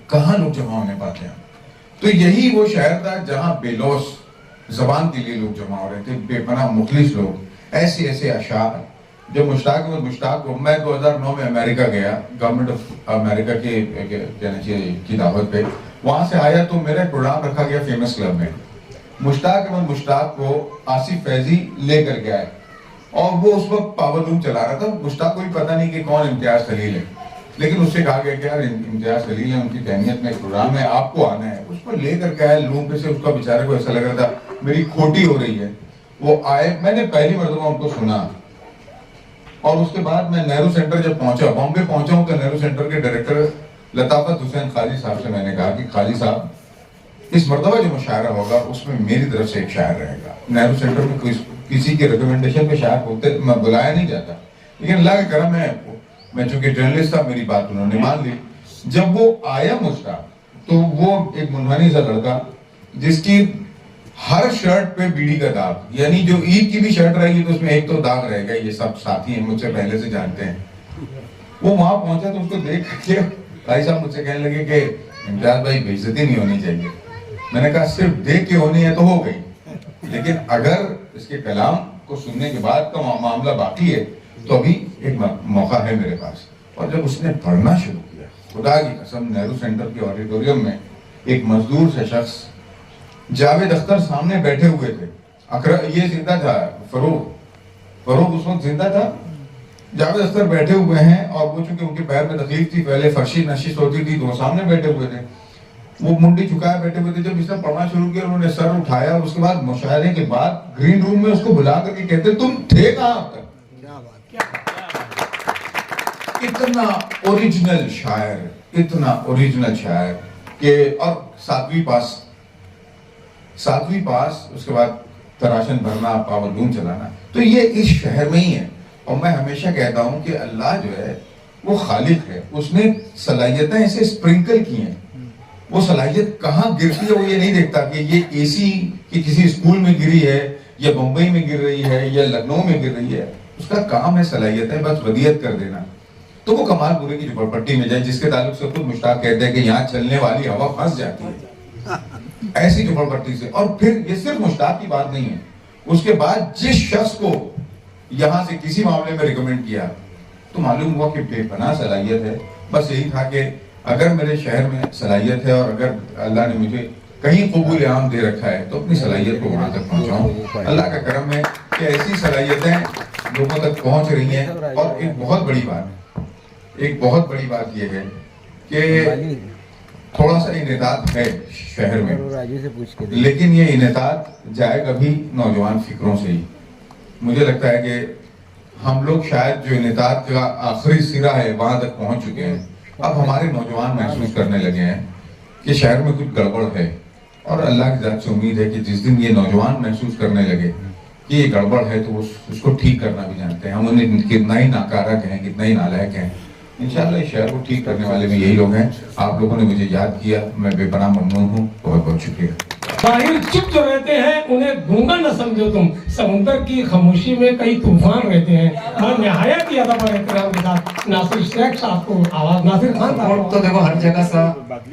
Speaker 6: कहाँ लोग जमा होने पाते हैं। तो यही वो शहर था जहाँ बेलौस जबान के लिए लोग जमा हो रहे थे, बेपनाह मुखलिस लोग, ऐसे ऐसे अशार। जब मुश्ताक को मैं 2009 में अमेरिका गया, गवर्नमेंट ऑफ अमेरिका के कहना चाहिए की दावत पे, वहां से आया तो मेरा प्रोग्राम रखा गया फेमस क्लब में। मुश्ताक को आसिफ फैजी लेकर गया है और वो उस वक्त पावर लूम चला रहा था। मुश्ताक को भी पता नहीं कि कौन इम्तियाज खलील है, लेकिन उससे कहा गया कि यार इम्तियाज खलील है, उनकी तहनीत में एक प्रोग्राम है, आपको आना है। उसको लेकर गया लूम पे से, उसका बेचारे को ऐसा लग रहा था मेरी खोटी हो रही है। वो आए, मैंने पहली मरतबा उनको सुना और उसके बाद मैं नेहरू सेंटर जब पहुंचा, बॉम्बे पहुंचा हूं, तो नेहरू सेंटर के डायरेक्टर लताफत हुसैन खाजी साहब से मैंने कहा कि खाजी साहब, इस मरतबा जो मुशायरा होगा उसमें मेरी तरफ से एक शायर रहेगा। नेहरू सेंटर में किसी के रिकमेंडेशन पे शायर होते, मैं बुलाया नहीं जाता, लेकिन अल्लाह का करम है, मैं चूंकि जर्नलिस्ट था, मेरी बात उन्होंने मान ली। जब वो आया मुश्ताक, तो वो एक मुनहनी सा लड़का जिसकी हर शर्ट पे बीड़ी का दाग, यानी जो ईद की भी शर्ट रहेगी तो उसमें एक तो दाग रहेगा, ये सब साथी हैं मुझसे पहले से जानते हैं। वो वहां पहुंचा तो उसको देख के भाई साहब मुझसे कहने लगे कि इम्तियाज भाई बेइज्जती नहीं होनी चाहिए। मैंने कहा सिर्फ देख के होनी है तो हो गई, लेकिन अगर इसके कलाम को सुनने के बाद का मामला बाकी है तो अभी एक मौका है मेरे पास। और जब उसने पढ़ना शुरू किया, खुदा की कसम, नेहरू सेंटर के ऑडिटोरियम में एक मजदूर से शख्स, जावेद अख्तर सामने बैठे हुए थे, ये जिंदा था, फरूक उस वक्त जिंदा था, जावेद अख्तर बैठे हुए हैं और वो चूंकि उनके पैर में तकलीफ थी, पहले फर्शी नशिश होती थी, तो वो सामने बैठे हुए थे, वो मुंडी झुकाए बैठे हुए थे। जब इसने पढ़ना शुरू किया, उन्होंने सर उठाया और उसके बाद मुशायरे के बाद ग्रीन रूम में उसको बुला करके कहते तुम थे कहाँ अब तक? इतना ओरिजिनल शायर, इतना ओरिजिनल शायर के, और 7वीं पास, उसके बाद तराशन भरना, पावर लूम चलाना, तो ये इस शहर में ही है। और मैं हमेशा कहता हूं कि अल्लाह जो है वो खालिक है, उसने सलाहियतें ऐसे स्प्रिंकल की हैं। वो सलाहियत कहाँ गिरती है वो ये नहीं देखता कि ये एसी की किसी स्कूल में गिरी है या मुंबई में गिर रही है या लखनऊ में गिर रही है। उसका काम है सलाहियतें बस वदियत कर देना। तो वो कमालपुरे की झोपड़पट्टी में जाए, जिसके ताल्लुक से खुद मुश्ताक कहते हैं कि यहाँ चलने वाली हवा फंस जाती है ऐसी झोपड़पट्टी से। और फिर ये सिर्फ मुश्ताक की बात नहीं है, उसके बाद जिस शख्स को यहाँ से किसी मामले में रिकमेंड किया तो मालूम हुआ कि बेपनाह सलाहियत है। बस यही था कि अगर मेरे शहर में सलाहियत है और अगर अल्लाह ने मुझे कहीं कबूल आम दे रखा है तो अपनी सलाहियत को वहां तक पहुंचाऊं। अल्लाह का करम है कि ऐसी सलाहियतें लोगों तक पहुंच रही हैं। और एक बहुत बड़ी बात यह है कि थोड़ा सा इनेतात है शहर में,
Speaker 5: राजू से पूछ के देखो।
Speaker 6: लेकिन ये इनेतात जाएगा भी नौजवान फिक्रों से ही। मुझे लगता है कि हम लोग शायद जो इनेतात का आखिरी सिरा है वहां तक पहुंच चुके हैं। अब हमारे नौजवान महसूस करने लगे हैं कि शहर में कुछ गड़बड़ है, और अल्लाह की जात से उम्मीद है कि जिस दिन ये नौजवान महसूस करने लगे कि ये गड़बड़ है तो उसको ठीक करना भी जानते हैं। हम उन्हें कितना ही नाकारा कहें, कितना ही नालायक हैं, इंशाल्लाह इस शहर को ठीक करने वाले में यही लोग हैं। आप लोगों ने मुझे याद किया, मैं बेपनाह ममनून हूँ, बहुत बहुत शुक्रिया।
Speaker 1: बाहर चुप जो रहते हैं उन्हें गूंगा न समझो तुम, समुद्र की खामोशी में कई तूफान रहते हैं। मैं निहायत ही अदब और एहतराम के साथ नासिर शेख साहब को आवाज, नासिर खान साहब
Speaker 7: सपोर्ट तो देखो हर जगह सा,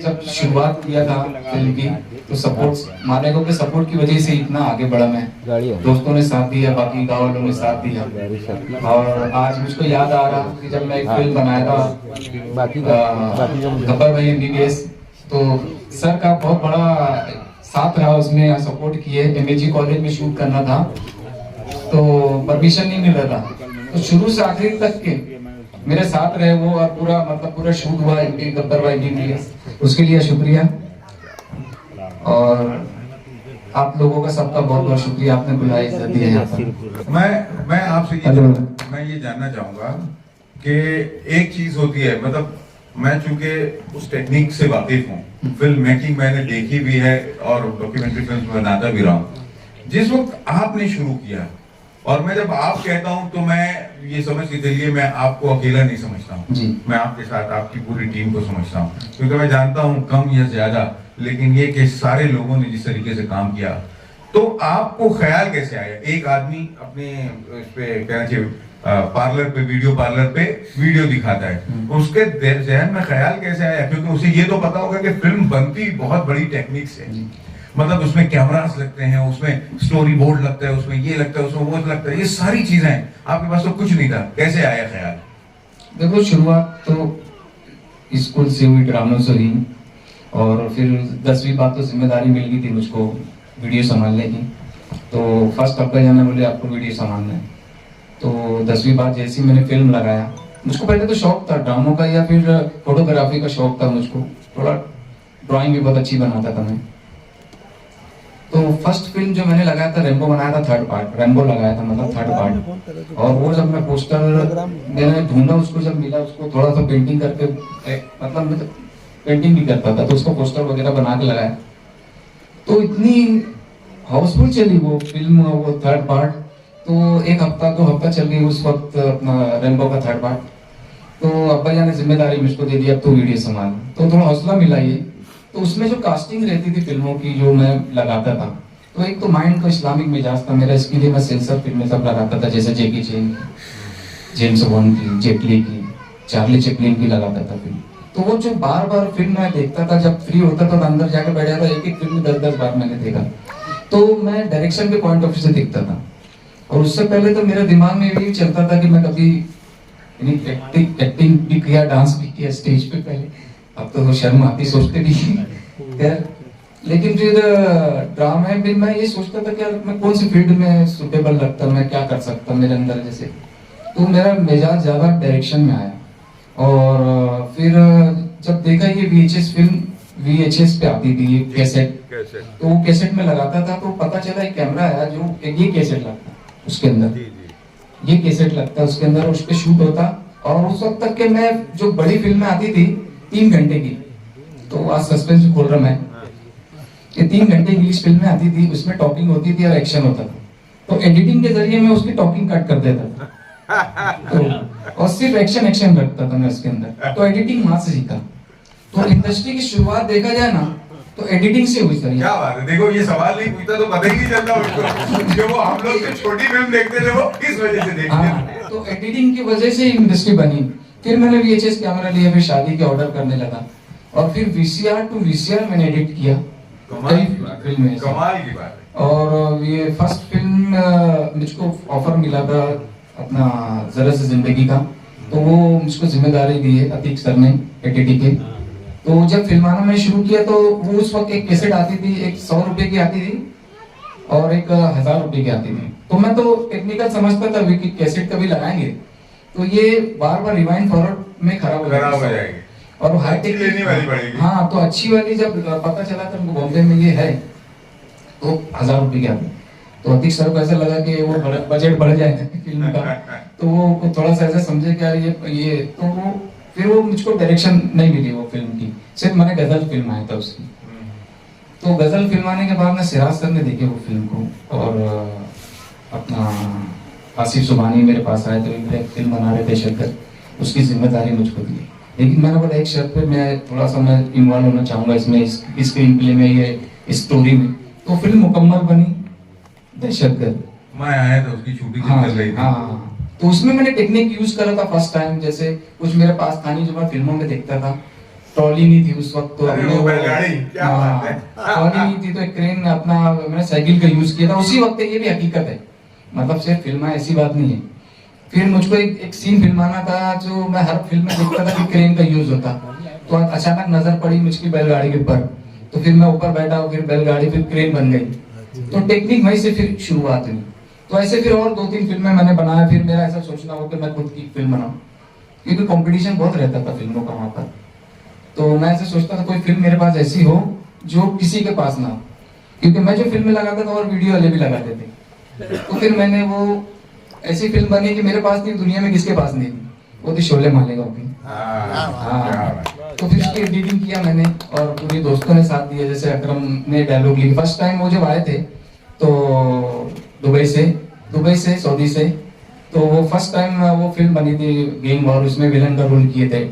Speaker 7: जब शुरुआत किया था फिल्म की तो सपोर्ट माने को कि सपोर्ट की वजह से इतना आगे बढ़ा मैं।
Speaker 5: गाड़ी है।
Speaker 7: दोस्तों ने साथ दिया, बाकी गाँव वालों ने साथ दिया। और आज मुझको याद आ रहा कि जब मैं एक फिल्म बनाया था
Speaker 5: बाकी
Speaker 7: गब्बर भाई MBBS, तो सर का बहुत बड़ा साथ रहा उसमें, सपोर्ट किए। MAG कॉलेज में शूट करना था तो परमिशन नहीं मिल रहा था, तो शुरू से आखिर तक के मेरे साथ रहे वो, और पूरा शूट हुआ गब्बर भाई MBBS, उसके लिए शुक्रिया। और आप लोगों का सबका बहुत बहुत शुक्रिया, आपने बुलाया, इज्जत दी है यहाँ पर।
Speaker 6: मैं आपसे मैं ये जानना चाहूंगा कि एक चीज होती है, मतलब मैं चूंकि उस टेक्निक से वाकिफ हूँ, फिल्म मेकिंग मैंने देखी भी है और डॉक्यूमेंट्री फिल्म बनाता भी रहा हूँ। जिस वक्त आपने शुरू किया, और मैं जब आप कहता हूँ तो मैं ये समझ के चलिए मैं आपको अकेला नहीं समझता हूँ, मैं आपके साथ आपकी पूरी टीम को समझता हूँ, क्योंकि मैं जानता हूँ कम या ज्यादा, लेकिन ये कि सारे लोगों ने जिस तरीके से काम किया। तो आपको ख्याल कैसे आया, एक आदमी अपने इस पे कहना चाहिए पार्लर पे, वीडियो पार्लर पे वीडियो दिखाता है, उसके जहन में ख्याल कैसे आया? क्योंकि उसे ये तो पता होगा कि फिल्म बनती बहुत बड़ी टेक्निक से, मतलब उसमें कैमरास लगते हैं, उसमें स्टोरी बोर्ड लगता है, उसमें ये लगता है, उसमें वो लगता है, ये सारी चीजें हैं, आपके पास तो कुछ नहीं था, कैसे आया ख्याल?
Speaker 7: देखो शुरुआत तो स्कूल से हुई, ड्रामों से हुई, और फिर 10वीं बात तो जिम्मेदारी मिल गई थी मुझको वीडियो संभालने की। तो फर्स्ट अब्बा जान ने बोले आपको वीडियो संभालना है, तो 10वीं बात जैसी मैंने फिल्म लगाया। मुझको पहले तो शौक था ड्रामों का या फिर फोटोग्राफी का शौक था, मुझको थोड़ा ड्राइंग भी बहुत अच्छी बनाता था मैं। तो फर्स्ट फिल्म जो मैंने लगाया था रेम्बो बनाया था, 3rd पार्ट रेम्बो लगाया था, मतलब 3rd पार्ट। और वो जब मैं पोस्टर मैंने ढूंढा, उसको जब मिला, उसको थोड़ा सा पेंटिंग करके, मतलब मैं पेंटिंग भी करता था, तो उसको पोस्टर वगैरह बना के लगाया। तो इतनी हाउसफुल चली वो फिल्म, वो 3rd पार्ट, तो 1 हफ्ता 2 हफ्ता चल गई उस वक्त अपना रेम्बो का 3rd पार्ट। तो अब्बा जान ने जिम्मेदारी मुझको दे दी, अब तो वीडियो संभाल, तो थोड़ा हौसला मिला ये। तो उसमें जो कास्टिंग रहती थी फिल्मों की जो मैं लगाता था, तो एक तो माइंड का इस्लामिक मिजाज था मेरा, इसके लिए मैं सेंसर फिल्में सब लगाता था, जैसे जैकी चैन की, जेम्स बॉन्ड की, जेट ली की, चार्ली चैपलिन की लगाता था फिल्म। तो वो जो बार बार फिल्म मैं देखता था, जब फ्री होता था तो अंदर जाकर बैठ जाता, एक फिल्म 10-10 बार मैंने देखा। तो मैं डायरेक्शन के पॉइंट ऑफ व्यू से देखता था, और उससे पहले तो मेरे दिमाग में यही चलता था कि मैं कभी एक्टिंग भी किया, डांस भी किया स्टेज पे पहले, अब तो शर्म आती सोचते भी यार। लेकिन फिर ड्रामा में मैं ये सोचता था कि यार मैं कौन सी फील्ड में सुटेबल लगता, मैं क्या कर सकता मेरे अंदर जैसे। तो मेरा मिजाज ज्यादा डायरेक्शन में आया। और फिर जब देखा ये VHS फिल्म VHS पे आती थी, ये कैसेट, तो वो कैसेट में लगाता था, तो पता चला एक कैमरा है जो ये कैसेट लगता उसके अंदर, ये कैसेट लगता उसके अंदर, उस पे शूट होता। और उस वक्त तक के मैं जो बड़ी फिल्में आती थी 3 घंटे की, तो आज सस्पेंस खोल रहा मैं, ये 3 घंटे इंग्लिश फिल्में आती थी, उसमें टॉकिंग होती थी और एक्शन होता था। तो एडिटिंग के जरिए मैं उसकी टॉकिंग कट कर देता था, तो और सिर्फ एक्शन रखता था मैं उसके अंदर। तो एडिटिंग वहां से सीखा। तो इंडस्ट्री की शुरुआत देखा जाए ना तो एडिटिंग से हुई सर।
Speaker 6: क्या बात है, देखो ये सवाल नहीं पूछता तो पता ही नहीं चलता उसको कि वो हम लोग जो छोटी फिल्म देखते थे वो किस वजह से देखते थे।
Speaker 7: तो एडिटिंग की वजह से इंडस्ट्री बनी। फिर मैंने VHS कैमरा लिया, फिर शादी के ऑर्डर करने लगा, और फिर VCR to VCR मैंने एडिट किया कई फिल्में,
Speaker 6: कमाल की बात है।
Speaker 7: और ये फर्स्ट फिल्म मुझको ऑफर मिला था अपना जरा से जिंदगी का, तो वो मुझको जिम्मेदारी दी है अतीक सर ने ATT के। तो जब फिल्माना मैंने शुरू किया तो वो उस वक्त एक कैसेट आती थी, एक 100 रुपए की आती थी और एक 1000 रुपए की आती थी। तो मैं तो टेक्निकल समझता था कि कैसेट कभी लगाएंगे तो ये बार बार रिवाइंड फॉरवर्ड में खराब हो जाएगी। और वो हाईटेक
Speaker 6: लेनी वाली पड़ेगी।
Speaker 7: हाँ, तो अच्छी वाली जब पता चला था हमको बॉम्बे में ये है, तो 1000 रुपये की आती। तो अतीक सर को ऐसा लगा कि वो बजट बढ़ जाएगा फिल्म का, तो वो थोड़ा सा ऐसा समझे कि यार ये तो वो फिर वो मुझको डायरेक्शन नहीं मिली वो फिल्म की, सिर्फ मैंने गजल फिल्म आया था उसकी। तो गजल फिल्म आने के बाद में सिराज सर ने देखे वो फिल्म को, और अपना आसिफ सुबानी मेरे पास आए, तो एक फिल्म बना रहे थे शंकर, उसकी जिम्मेदारी मुझको दी। लेकिन मैंने बोला एक शर्त पे मैं थोड़ा सा मैं इन्वॉल्व होना चाहूंगा इसमें, इस स्क्रीन प्ले में, ये स्टोरी में। तो फिल्म मुकम्मल बनी दहशतगर्द।
Speaker 6: मैं आया था, उसकी शूटिंग
Speaker 7: हाँ
Speaker 6: चल रही थी।
Speaker 7: हाँ, तो उसमें मैंने टेक्निक यूज करा था फर्स्ट टाइम। जैसे कुछ मेरे पास था नहीं जो मैं फिल्मों में देखता था। ट्रॉली नहीं थी उस वक्त, तो
Speaker 6: अरे
Speaker 7: हमने
Speaker 6: वो बैलगाड़ी, क्या बात है।
Speaker 7: ट्रॉली नहीं थी तो एक क्रेन अपना मैंने साइकिल का यूज किया था उसी वक्त। ये भी हकीकत है, मतलब सिर्फ फिल्म ऐसी बात नहीं है। फिर मुझको एक सीन फिल्माना था जो मैं हर फिल्म में देखता था कि क्रेन का यूज होता, तो अचानक नजर पड़ी मुझकी बैलगाड़ी के ऊपर, तो फिर मैं ऊपर बैठा, फिर बैलगाड़ी, फिर क्रेन बन गई। तो टेक्निक वहीं से फिर शुरुआत हुई। तो ऐसे फिर और 2-3 फिल्में मैंने बनाया। फिर मेरा ऐसा सोचना हो कि मैं खुद की फिल्म बनाऊं, क्योंकि कंपटीशन बहुत रहता था फिल्मों का वहां पर। तो मैं ऐसे सोचता था कोई फिल्म मेरे पास ऐसी हो जो किसी के पास ना हो, क्योंकि मैं जो फिल्में लगाता था और वीडियो वाले भी लगाते थे। तो फिर मैंने वो ऐसी फिल्म बनी कि मेरे पास नहीं, दुनिया में किसके पास नहीं थी, वो थी शोले मालेगांव की। हाँ, तो फिर उसकी एडिटिंग किया मैंने, और पूरे दोस्तों ने साथ दिया। जैसे अकरम ने डायलॉग लिखे फर्स्ट टाइम वो जब आए थे, तो दुबई से सऊदी से, तो वो फर्स्ट टाइम वो फिल्म बनी थी गैंग वॉर, उसमें विलन का रोल किए थे।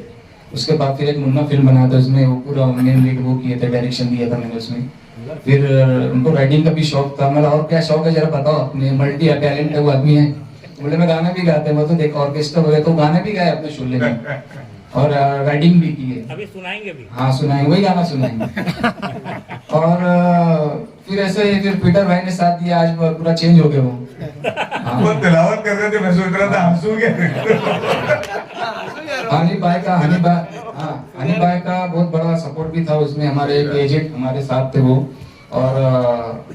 Speaker 7: उसके बाद फिर एक मुन्ना फिल्म बना था, उसमें वो पूरा मेन लीड वो किए थे, डायरेक्शन दिया था मैंने उसमें। फिर उनको राइटिंग का भी शौक था। मतलब और क्या शौक है जरा बताओ, अपने मल्टी टैलेंट है वो आदमी है। बोले मैं गाना भी गाते हैं, वो तो देख ऑर्केस्ट्रा हो गया, तो गाने भी गाए अपने शोले में और राइटिंग भी की है।
Speaker 3: अभी सुनाएंगे भी।
Speaker 7: हाँ सुनाएंगे, वही गाना सुनाएंगे। और फिर ऐसे ही फिर पीटर भाई ने साथ दिया, आज पूरा चेंज हो गया वो।
Speaker 6: वो तिलावत कर रहे थे, मैं सोच रहा था आंसू के।
Speaker 7: हनी भाई का बहुत बड़ा सपोर्ट भी था उसमें। हमारे एक एजेंट हमारे साथ थे वो, और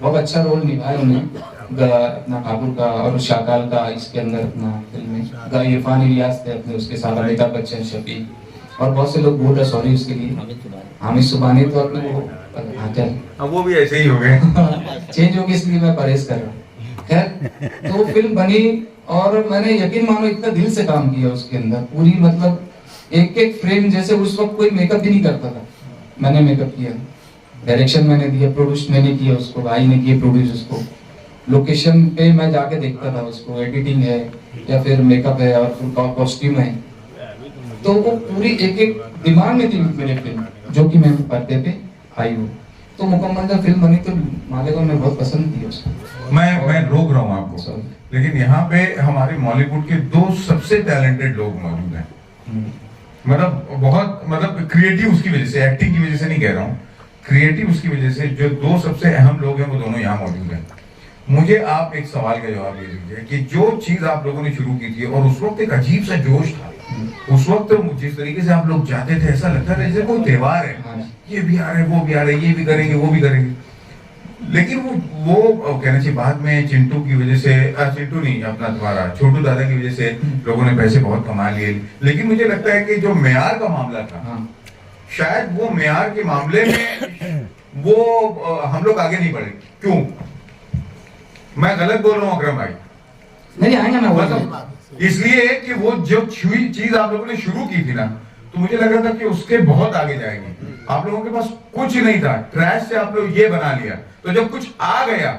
Speaker 7: बहुत अच्छा रोल निभाया उन्हें अपना ठाकुर का और शाकाल का इसके अंदर अपना फिल्म में। इरफान इलियास थे अपने उसके साथ, अमिताभ बच्चन, शफी और बहुत से लोग बोल रहे सॉरी उसके लिए। हामिद सुबानी तो अपने वो
Speaker 6: वो भी ऐसे ही हो गए।
Speaker 7: चेंज हो गई, इसलिए मैं परहेज कर रहा हूँ। खैर, तो फिल्म बनी और मैंने यकीन मानो इतना दिल से काम किया उसके अंदर, पूरी मतलब एक एक फ्रेम। जैसे उस वक्त कोई मेकअप भी नहीं करता था, मैंने मेकअप किया, डायरेक्शन मैंने दिया, प्रोड्यूस मैंने किया उसको, भाई ने किया प्रोड्यूस उसको। लोकेशन पे मैं जाके देखता था उसको, एडिटिंग है या फिर मेकअप है और फिर कॉस्ट्यूम है, तो वो पूरी एक एक दिमाग में थी मेरे फिल्म, जो कि मैं पर्दे पे आई हूँ। तो मुकम्मल जब फिल्म बनी तो मालेगांव में बहुत पसंद थी उसको।
Speaker 6: मैं रोक रहा हूँ आपको, लेकिन यहाँ पे हमारे बॉलीवुड के 2 सबसे टैलेंटेड लोग मौजूद हैं। मतलब बहुत मतलब क्रिएटिव उसकी वजह से, एक्टिंग की वजह से नहीं कह रहा हूँ, क्रिएटिव उसकी वजह से जो 2 सबसे अहम लोग हैं वो दोनों यहाँ मौजूद हैं। मुझे आप एक सवाल का जवाब दे दीजिए कि जो चीज आप लोगों ने शुरू की थी और उस वक्त एक अजीब सा जोश था, उस वक्त जिस तरीके से आप लोग जाते थे ऐसा लगता था जैसे कोई त्योहार है, ये भी आ रहे वो भी आ रहे, ये भी करेंगे वो भी करेंगे। लेकिन वो कहना चाहिए बाद में चिंटू की वजह से, चिंटू नहीं अपना तुम्हारा छोटू दादा की वजह से लोगों ने पैसे बहुत कमा लिए। लेकिन मुझे लगता है कि जो मेयार का मामला था, शायद वो मेयार के मामले में वो हम लोग आगे नहीं बढ़े। क्यों? मैं गलत बोल रहा हूँ अकरम भाई?
Speaker 7: नहीं आएगा ना,
Speaker 6: मतलब इसलिए कि वो जो चीज आप लोगों ने शुरू की थी ना, तो मुझे लग रहा था कि उसके बहुत आगे जाएंगे। आप लोगों के पास कुछ नहीं था, ट्रैश से आप लोग ये बना लिया, तो जब कुछ आ गया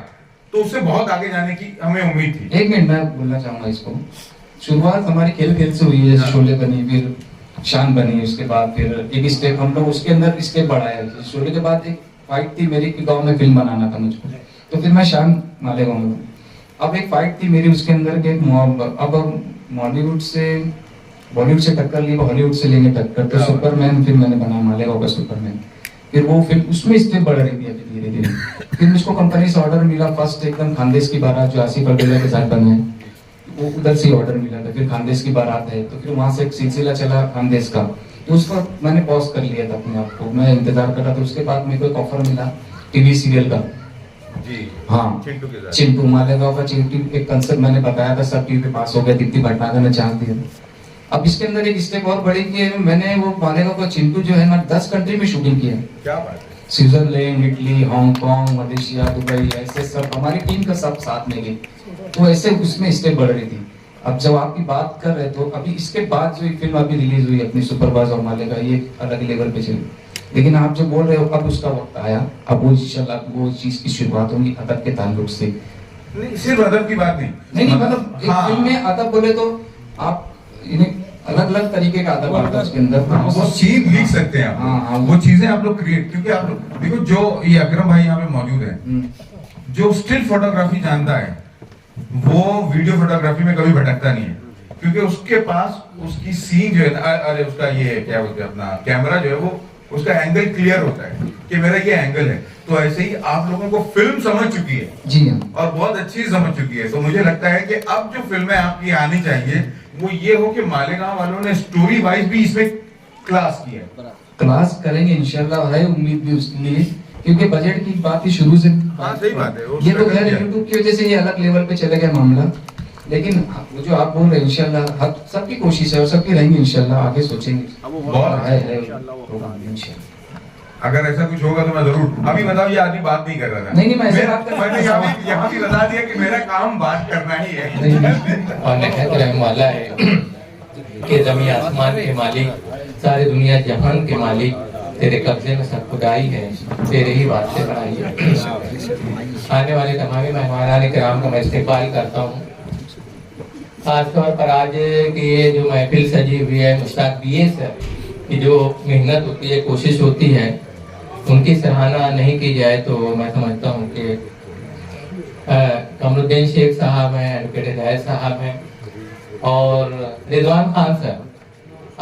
Speaker 6: तो उससे बहुत आगे जाने की हमें उम्मीद थी।
Speaker 7: एक मिनट मैं बोलना चाहूंगा इसको। शुरुआत हमारी खेल से हुई है, जैसे शोले बनी, फिर शान बनी, उसके बाद फिर एक स्टेप हम लोग उसके अंदर स्टेप बढ़ाया। शोले के बाद एक फाइट थी मेरी कि गाँव में फिल्म बनाना था मुझको, तो फिर मैं शान मालेगांव में। अब एक फाइट थी मेरी उसके अंदर के, अब बॉलीवुड से टक्कर ली, हॉलीवुड से लेंगे टक्कर, तो सुपरमैन फिर मैंने बनाया मालेगांव का सुपरमैन। फिर वो फिल्म उसमें स्टेप बढ़ रही थी अभी धीरे धीरे। फिर मुझको कंपनी से ऑर्डर मिला, फर्स्ट एकदम खानदेश की बारात जो आसिफ अब्दुल्ला के साथ बने, वो उधर से ऑर्डर मिला था। फिर खानदेश की बारात है, तो फिर वहां से एक सिलसिला चला खानदेश का, तो उस वक्त मैंने पॉज कर लिया था अपने आप को, मैं इंतजार कर रहा था। उसके बाद मेरे को एक ऑफर मिला टीवी सीरियल का
Speaker 6: जी,
Speaker 7: हाँ, चिंटू मालेगांव का। चिंटू एक कंसेप्ट मैंने बताया था, सब टीवी पे पास हो गया, दीप्ति भटनागर ने चांस दिया था। अब इसके अंदर एक स्टेप और बढ़ी कि मैंने वो मालेगा को चिंटू जो है ना 10 कंट्री में शूटिंग किया है।
Speaker 6: क्या बात है।
Speaker 7: Switzerland, Italy, Hong Kong, Malaysia, Dubai, ऐसे सब हमारी टीम का सब साथ में गई, तो ऐसे उसमें स्टेप बढ़ रही थी। अब जब आपकी बात कर रहे तो अभी इसके बाद जो फिल्म अभी रिलीज हुई अपनी सुपरबाज और मालेगा, ये अलग लेवल पे चली, लेकिन आप जो बोल रहे हो अब उसका वक्त आया, अब वो इंशाल्लाह वो चीज की शुरुआत होगी अदब के ताल्लुक से।
Speaker 6: नहीं, सिर्फ अदब की बात
Speaker 7: नहीं मतलब एक
Speaker 6: हाँ।
Speaker 7: फिल्म में अदब बोले तो आप इन्हें अलग अलग तरीके का अदब आता है उसके अंदर,
Speaker 6: वो सीन लिख सकते हैं आप।
Speaker 7: हाँ,
Speaker 6: वो चीजें आप लोग क्रिएट, क्योंकि आप लोग देखो जो ये अकरम भाई यहाँ पे मौजूद है, जो स्टिल फोटोग्राफी जानता है वो वीडियो फोटोग्राफी में कभी भटकता नहीं है, क्योंकि उसके पास उसकी सीन जो है ना, अरे उसका ये क्या बोलते हैं अपना कैमरा जो है वो उसका एंगल क्लियर होता है कि मेरा ये एंगल है। तो ऐसे ही आप लोगों को फिल्म समझ चुकी है
Speaker 7: जी हाँ,
Speaker 6: और बहुत अच्छी समझ चुकी है। तो मुझे लगता है कि अब जो फिल्में आपकी आनी चाहिए वो ये हो कि मालेगांव वालों ने स्टोरी वाइज भी इसमें क्लास की है।
Speaker 7: क्लास करेंगे इंशाल्लाह, है उम्मीद भी उसके लिए, क्योंकि बजट की बात ही शुरू से
Speaker 6: हाँ सही बात है।
Speaker 7: ये तो खैर यूट्यूब की वजह से ये अलग लेवल पे चले गया मामला, लेकिन वो जो आप बोल रहे हैं इंशाल्लाह सबकी कोशिश है और सबकी रहेंगी इंशाल्लाह, आगे सोचेंगे
Speaker 6: बहुत
Speaker 7: है इंशाल्लाह।
Speaker 6: अगर ऐसा कुछ होगा तो मैं जरूर। अभी बताओ, ये आदमी बात नहीं कर रहा था।
Speaker 7: नहीं, मैं ऐसे बात कर रहा
Speaker 6: मैंने
Speaker 7: था।
Speaker 6: यहाँ भी बता दिया कि मेरा काम बात करना ही है।
Speaker 8: और नहत रहने वाला है कि जमीन आसमान के मालिक, सारी दुनिया जहान के मालिक, तेरे कब्जे में सब खुदाई है, तेरे ही बात से बनाई है। आने वाले तमाम मेहमान किराम का मैं इस्तेमाल करता हूँ। खासतौर पर आज की ये जो महफिल सजी हुई है, मुश्ताक बीएस की जो मेहनत होती है, कोशिश होती है, उनकी सराहना नहीं की जाए तो मैं समझता हूँ कि कमरुद्दीन शेख साहब हैं, एडवोकेट हिदायत साहब हैं और रिजवान खान साहब।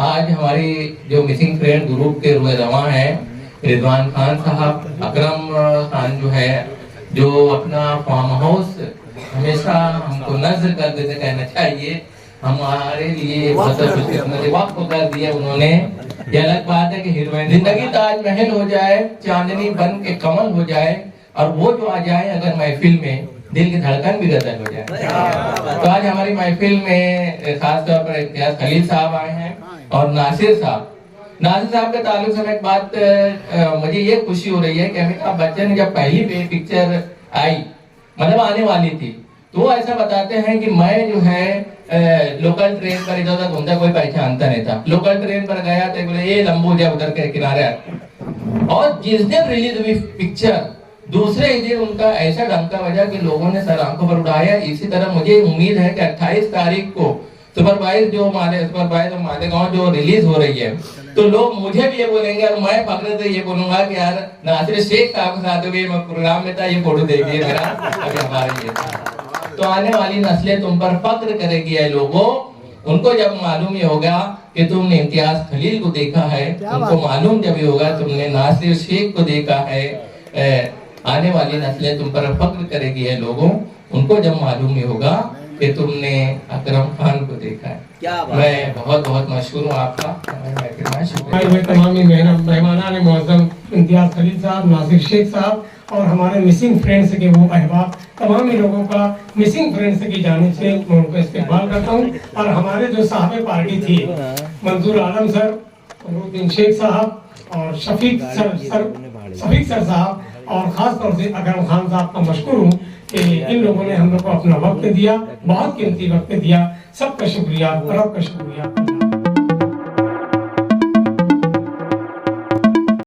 Speaker 8: आज हमारी जो मिसिंग फ्रेंड ग्रुप के रुए रवा हैं, रिजवान खान साहब, अकरम खान जो है, जो अपना फार्म हाउस हमेशा हमको नजर कर देते, कहना चाहिए हमारे लिए वक्त कर दिया उन्होंने। ये अलग बात है कि हीरोइन जिंदगी ताजमहल हो जाए, चांदनी बन के कमल हो जाए और वो जो आ जाए अगर महफिल में, दिल की धड़कन भी गदर हो जाए। तो आज हमारी महफिल में खास तौर पर इम्तियाज खलील साहब आए हैं और नासिर साहब। नासिर साहब के ताल्लुक से एक बात मुझे ये खुशी हो रही है कि अमिताभ बच्चन जब पहली पिक्चर आई, मतलब आने वाली थी, तो ऐसा बताते हैं कि मैं जो है लोकल ट्रेन पर इधर उधर घूमता, कोई पहचानता नहीं था। लोकल ट्रेन पर गया तो बोले ये लंबू जा उधर के किनारे, और जिस दिन रिलीज हुई पिक्चर दूसरे ही दिन उनका ऐसा डंका बजा कि लोगों ने सर आंखों पर उठाया। इसी तरह मुझे उम्मीद है कि 28 तारीख को सुपरवाइज मालेगांव जो रिलीज हो रही है, तो लोग मुझे भी ये बोलेंगे और मैं फख्र से ये बोलूंगा कि यार नासिर शेख साहब के साथ भी प्रोग्राम में था, ये फोटो देखिए मेरा अभी हमारे लिए। तो आने वाली नस्लें तुम पर फख्र करेगी है लोगों। उनको जब मालूम ये होगा कि तुमने इम्तियाज खलील को देखा है, उनको मालूम जब ये होगा तुमने नासिर शेख को देखा है, आने वाली नस्लें तुम पर फख्र करेगी है लोगों। उनको जब मालूम ये होगा कि तुमने अकरम खान को देखा है। मैं बहुत बहुत मशहूर हूँ आपका।
Speaker 1: तमाम मेहमान मुअज़्ज़म इम्तियाज खलील साहब, नासिर शेख साहब और हमारे मिसिंग फ्रेंड्स के वो अहबाब, तमाम लोगों का मिसिंग फ्रेंड्स की जानिब से मैं उनको इस्तेमाल करता हूँ। और हमारे जो साहब पार्टी थी, मंजूर आलम सर, कमरुद्दीन शेख साहब और शफीक सर साहब, और खास तौर से अकरम खान साहब का मशकूर हूँ कि इन लोगों ने हम लोग को अपना वक्त दिया, बहुत कीमती वक्त दिया। सबका शुक्रिया, रब का शुक्रिया।